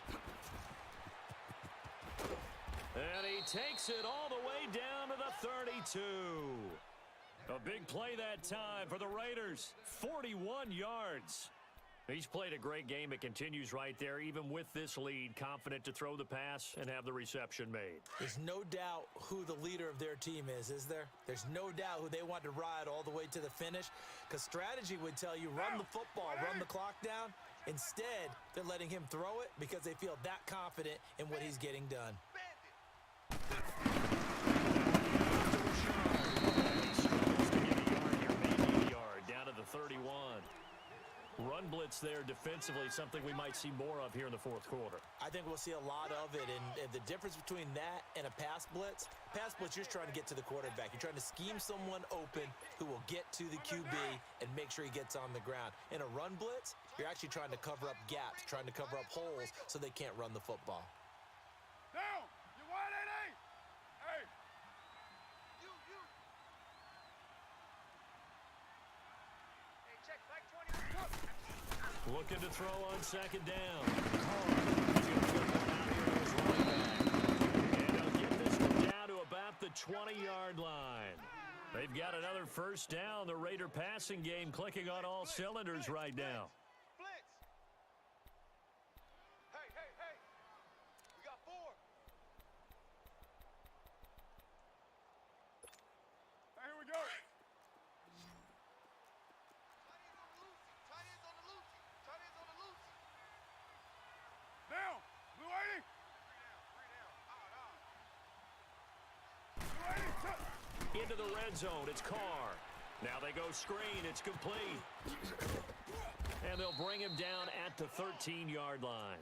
And he takes it all the way down to the 32. A big play that time for the Raiders. 41 yards. He's played a great game. It continues right there, even with this lead, confident to throw the pass and have the reception made. There's no doubt who the leader of their team is there? There's no doubt who they want to ride all the way to the finish, because strategy would tell you run the football, run the clock down. Instead, they're letting him throw it because they feel that confident in what he's getting done. Down to the 31. Run blitz there defensively, something we might see more of here in the fourth quarter. I think we'll see a lot of it, and the difference between that and a pass blitz, you're just trying to get to the quarterback. You're trying to scheme someone open who will get to the QB and make sure he gets on the ground. In a run blitz, you're actually trying to cover up gaps, trying to cover up holes so they can't run the football. Down. You 180. Hey. You. Hey, check, Mike 21. Looking to throw on 2nd down. And they'll get this one down to about the 20-yard line. They've got another first down. The Raider passing game clicking on all cylinders right now. Blitz. Hey. We got 4. Hey, here we go. Down. Blue 80. Blue 80. Into the red zone. It's Carr. Now they go screen. It's complete. And they'll bring him down at the 13-yard line.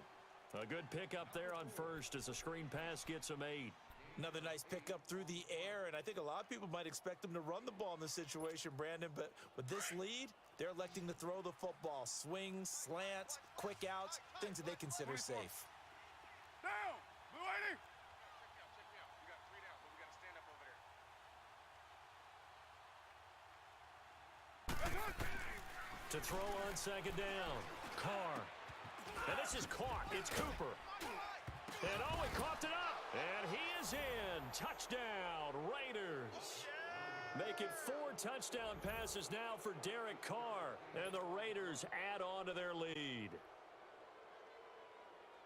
A good pickup there on first as the screen pass gets him 8. Another nice pickup through the air, and I think a lot of people might expect them to run the ball in this situation, Brandon, but with this lead, they're electing to throw the football. Swings, slants, quick outs, things that they consider safe. Down. Blue 80. Check me out. We got 3 down, but we got to stand up over there. To throw on 2nd down. Carr. And this is caught. It's Cooper. And he coughed it up. And he is in. Touchdown, Raiders. Make it 4 touchdown passes now for Derek Carr. And the Raiders add on to their lead.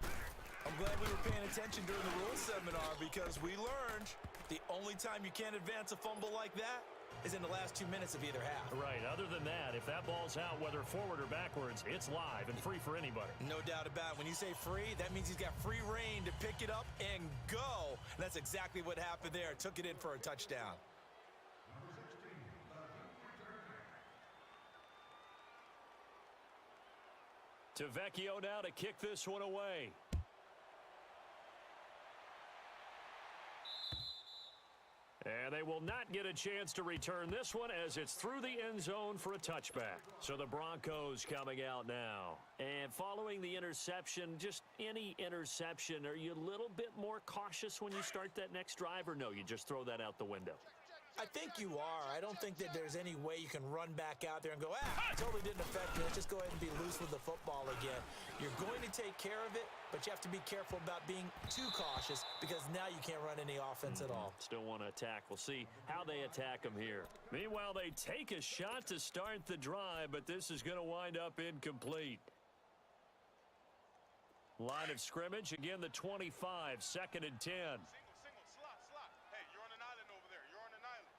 I'm glad we were paying attention during the rules seminar because we learned the only time you can't advance a fumble like that is in the last 2 minutes of either half. Right. Other than that, if that ball's out, whether forward or backwards, it's live and free for anybody. No doubt about it. When you say free, that means he's got free reign to pick it up and go. And that's exactly what happened there. Took it in for a touchdown. To Vecchio now to kick this one away. And they will not get a chance to return this one as it's through the end zone for a touchback. So the Broncos coming out now. And following the interception, just any interception, are you a little bit more cautious when you start that next drive, or no, you just throw that out the window? I think you are. I don't think that there's any way you can run back out there and go, it totally didn't affect me. Let's just go ahead and be loose with the football again. You're going to take care of it, but you have to be careful about being too cautious because now you can't run any offense at all. Still want to attack. We'll see how they attack them here. Meanwhile, they take a shot to start the drive, but this is going to wind up incomplete. Line of scrimmage, again the 25, 2nd and 10. Single, slot. Hey, you're on an island over there. You're on an island.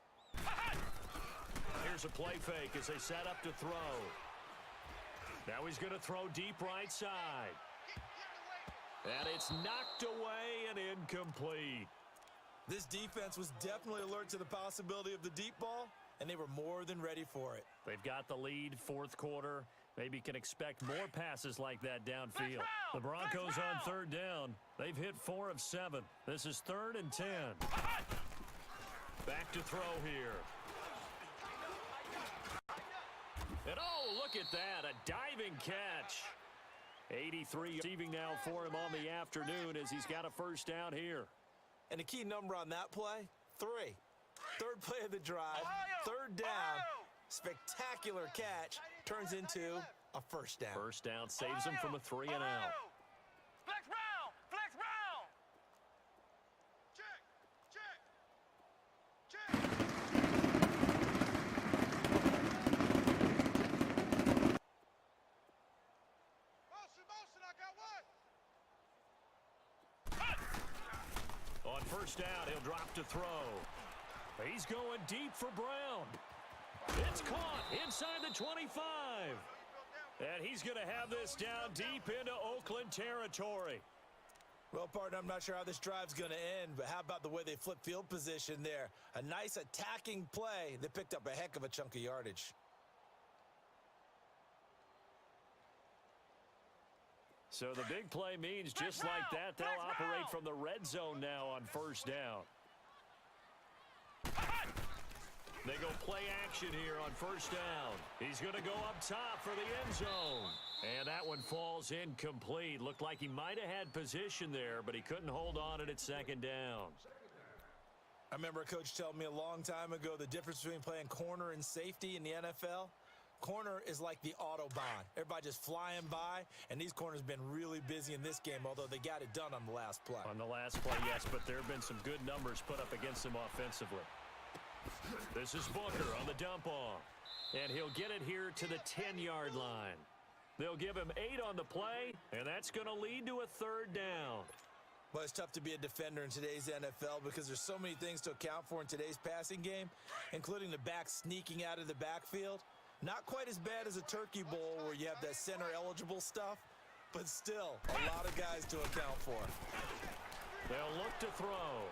Here's a play fake as they set up to throw. Now he's going to throw deep right side. And it's knocked away and incomplete. This defense was definitely alert to the possibility of the deep ball, and they were more than ready for it. They've got the lead, 4th quarter. Maybe can expect more passes like that downfield. The Broncos on 3rd down. They've hit 4 of 7. This is 3rd and 10. Back to throw here. And oh, look at that, a diving catch. 83 receiving now for him on the afternoon as he's got a 1st down here. And the key number on that play, 3. 3rd play of the drive, 3rd down, spectacular catch, turns into a 1st down. 1st down saves him from a 3 and out. Flex round. Check. Motion, I got one. On 1st down, he'll drop to throw. He's going deep for Brown. It's caught inside the 25. And he's going to have this down deep into Oakland territory. Well, partner, I'm not sure how this drive's going to end, but how about the way they flip field position there? A nice attacking play that picked up a heck of a chunk of yardage. So the big play means just like that, they'll operate from the red zone now on 1st down. They go play action here on 1st down. He's going to go up top for the end zone. And that one falls incomplete. Looked like he might have had position there, but he couldn't hold on it at 2nd down. I remember a coach telling me a long time ago the difference between playing corner and safety in the NFL. Corner is like the Autobahn. Everybody just flying by, and these corners been really busy in this game, although they got it done on the last play. On the last play, yes, but there have been some good numbers put up against him offensively. This is Booker on the dump off, and he'll get it here to the 10-yard line. They'll give him 8 on the play, and that's going to lead to a 3rd down. Well, it's tough to be a defender in today's NFL because there's so many things to account for in today's passing game, including the back sneaking out of the backfield. Not quite as bad as a turkey bowl where you have that center-eligible stuff, but still a lot of guys to account for. They'll look to throw.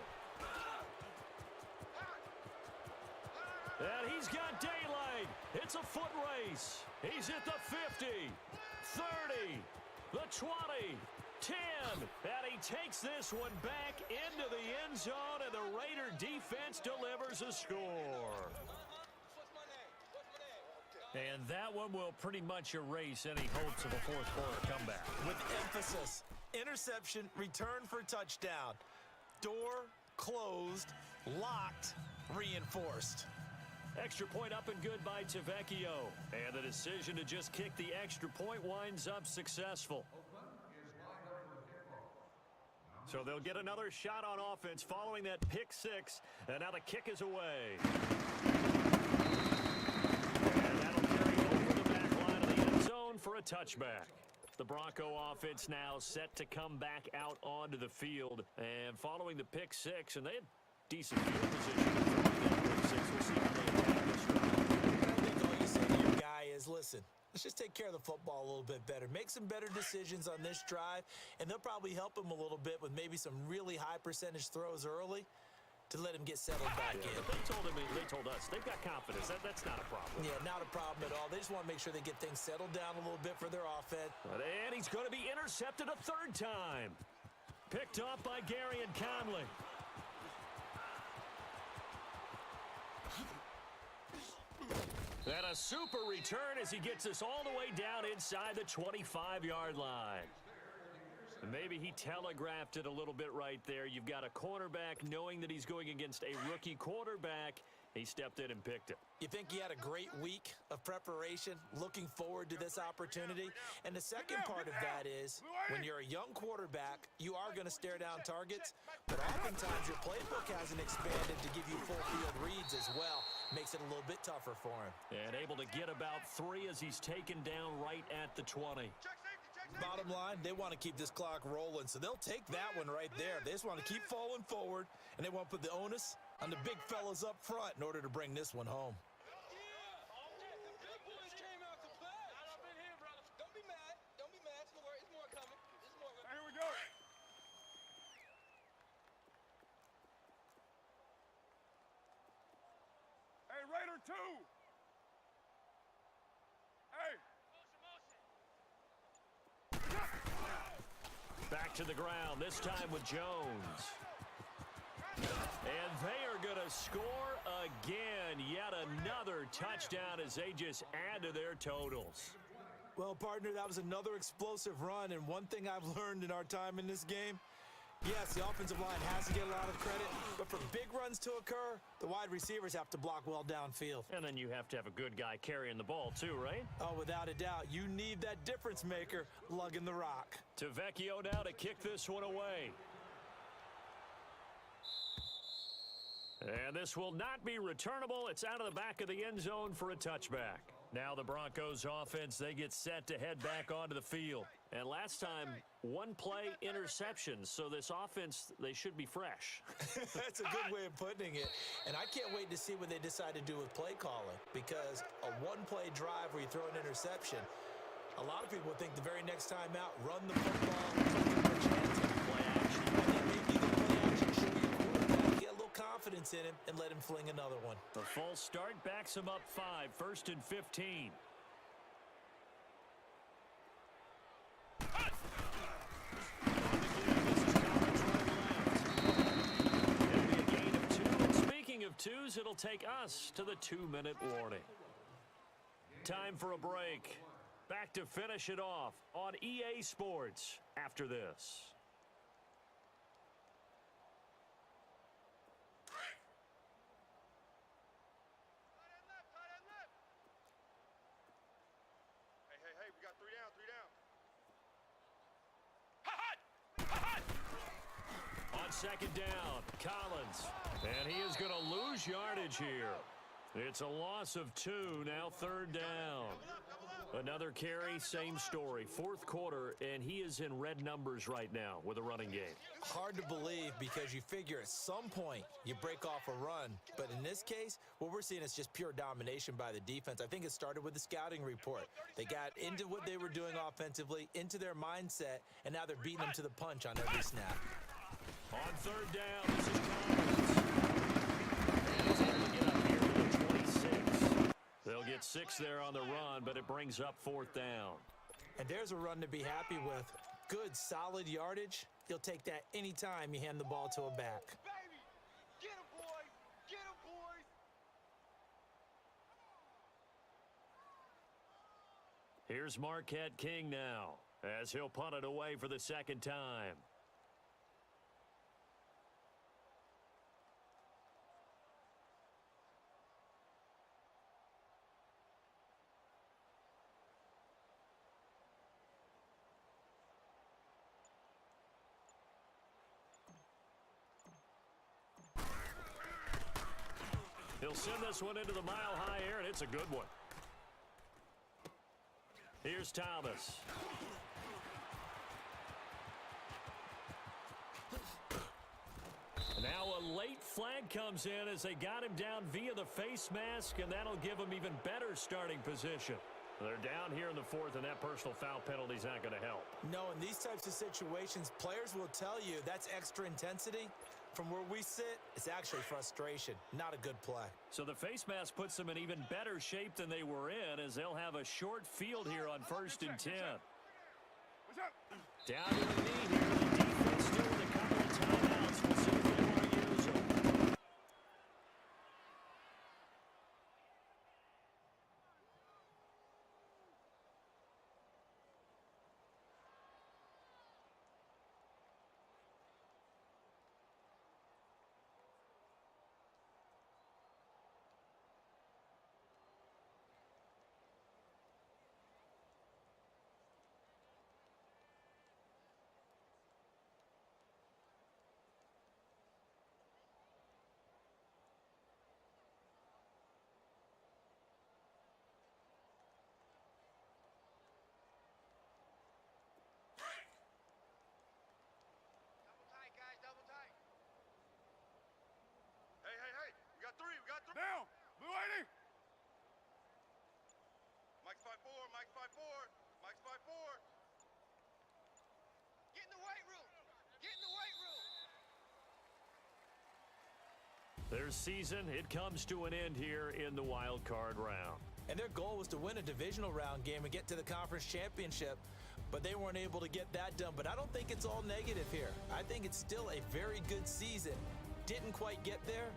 And he's got daylight. It's a foot race. He's at the 50, 30, the 20, 10. And he takes this one back into the end zone, and the Raider defense delivers a score. And that one will pretty much erase any hopes of a 4th quarter comeback. With emphasis, interception, return for touchdown. Door closed, locked, reinforced. Extra point up and good by Tavecchio. And the decision to just kick the extra point winds up successful. So they'll get another shot on offense following that pick 6. And now the kick is away. And that'll carry over the back line of the end zone for a touchback. The Bronco offense now set to come back out onto the field. And following the pick 6, and they had decent field position. We'll see how they attack this drive. I think all you say to your guy is, listen, let's just take care of the football a little bit better. Make some better decisions on this drive, and they'll probably help him a little bit with maybe some really high percentage throws early to let him get settled back in. But they told us they've got confidence. That's not a problem. Yeah, not a problem at all. They just want to make sure they get things settled down a little bit for their offense. And he's going to be intercepted a 3rd time. Picked off by Gary and Conley. And a super return as he gets us all the way down inside the 25-yard line. And maybe he telegraphed it a little bit right there. You've got a cornerback knowing that he's going against a rookie quarterback. He stepped in and picked it. You think he had a great week of preparation, looking forward to this opportunity? And the second part of that is, when you're a young quarterback, you are going to stare down targets, but oftentimes your playbook hasn't expanded to give you full field reads as well. Makes it a little bit tougher for him. And able to get about 3 as he's taken down right at the 20. Bottom line, they want to keep this clock rolling, so they'll take that one right there. They just want to keep falling forward, and they want to put the onus on the big fellas up front in order to bring this one home. Here we go. Hey, Raider 2. Hey. Back to the ground, this time with Jones. And they are going to score again. Yet another touchdown as they just add to their totals. Well, partner, that was another explosive run, and one thing I've learned in our time in this game, yes, the offensive line has to get a lot of credit, but for big runs to occur, the wide receivers have to block well downfield. And then you have to have a good guy carrying the ball too, right? Oh, without a doubt. You need that difference maker lugging the rock. Vecchio now to kick this one away. And this will not be returnable. It's out of the back of the end zone for a touchback. Now the Broncos offense, they get set to head back onto the field. And last time, one play interception. So this offense, they should be fresh. That's a good way of putting it. And I can't wait to see what they decide to do with play calling. Because a one-play drive where you throw an interception, a lot of people think the very next time out, run the football, play action. And then maybe the play action show your quarterback, get a little confidence in him, and let him fling another one. The false start backs him up 5, 1st and 15. Of twos, it'll take us to the 2-minute warning. Time for a break. Back to finish it off on EA Sports after this. Hey, we got 3 down, 3 down. On second down, Collins. And he is going to lose yardage here. It's a loss of 2, now 3rd down. Another carry, same story. 4th quarter, and he is in red numbers right now with a running game. Hard to believe because you figure at some point you break off a run. But in this case, what we're seeing is just pure domination by the defense. I think it started with the scouting report. They got into what they were doing offensively, into their mindset, and now they're beating them to the punch on every snap. On 3rd down, this is Collins. And he's able to get up here to the 26. They'll get 6 there on the run, but it brings up 4th down. And there's a run to be happy with. Good, solid yardage. You'll take that anytime you hand the ball to a back. Baby, get him, boys. Get him, boys. Here's Marquette King now, as he'll punt it away for the 2nd time. He'll send this one into the mile-high air, and it's a good one. Here's Thomas. Now a late flag comes in as they got him down via the face mask, and that'll give him even better starting position. They're down here in the 4th, and that personal foul penalty is not going to help. No, in these types of situations, players will tell you that's extra intensity. From where we sit, it's actually frustration, not a good play. So the face mask puts them in even better shape than they were in, as they'll have a short field here on 1st and 10. What's up? Down to the knee here. The defense still with a couple of timeouts. We'll see if they want to use them. Their season, it comes to an end here in the wild card round. And their goal was to win a divisional round game and get to the conference championship, but they weren't able to get that done. But I don't think it's all negative here. I think it's still a very good season. Didn't quite get there.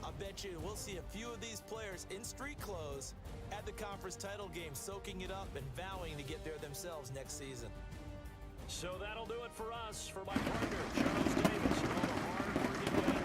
I bet you we'll see a few of these players in street clothes at the conference title game, soaking it up and vowing to get there themselves next season. So that'll do it for us. For my partner, Charles Davis, all the hard-working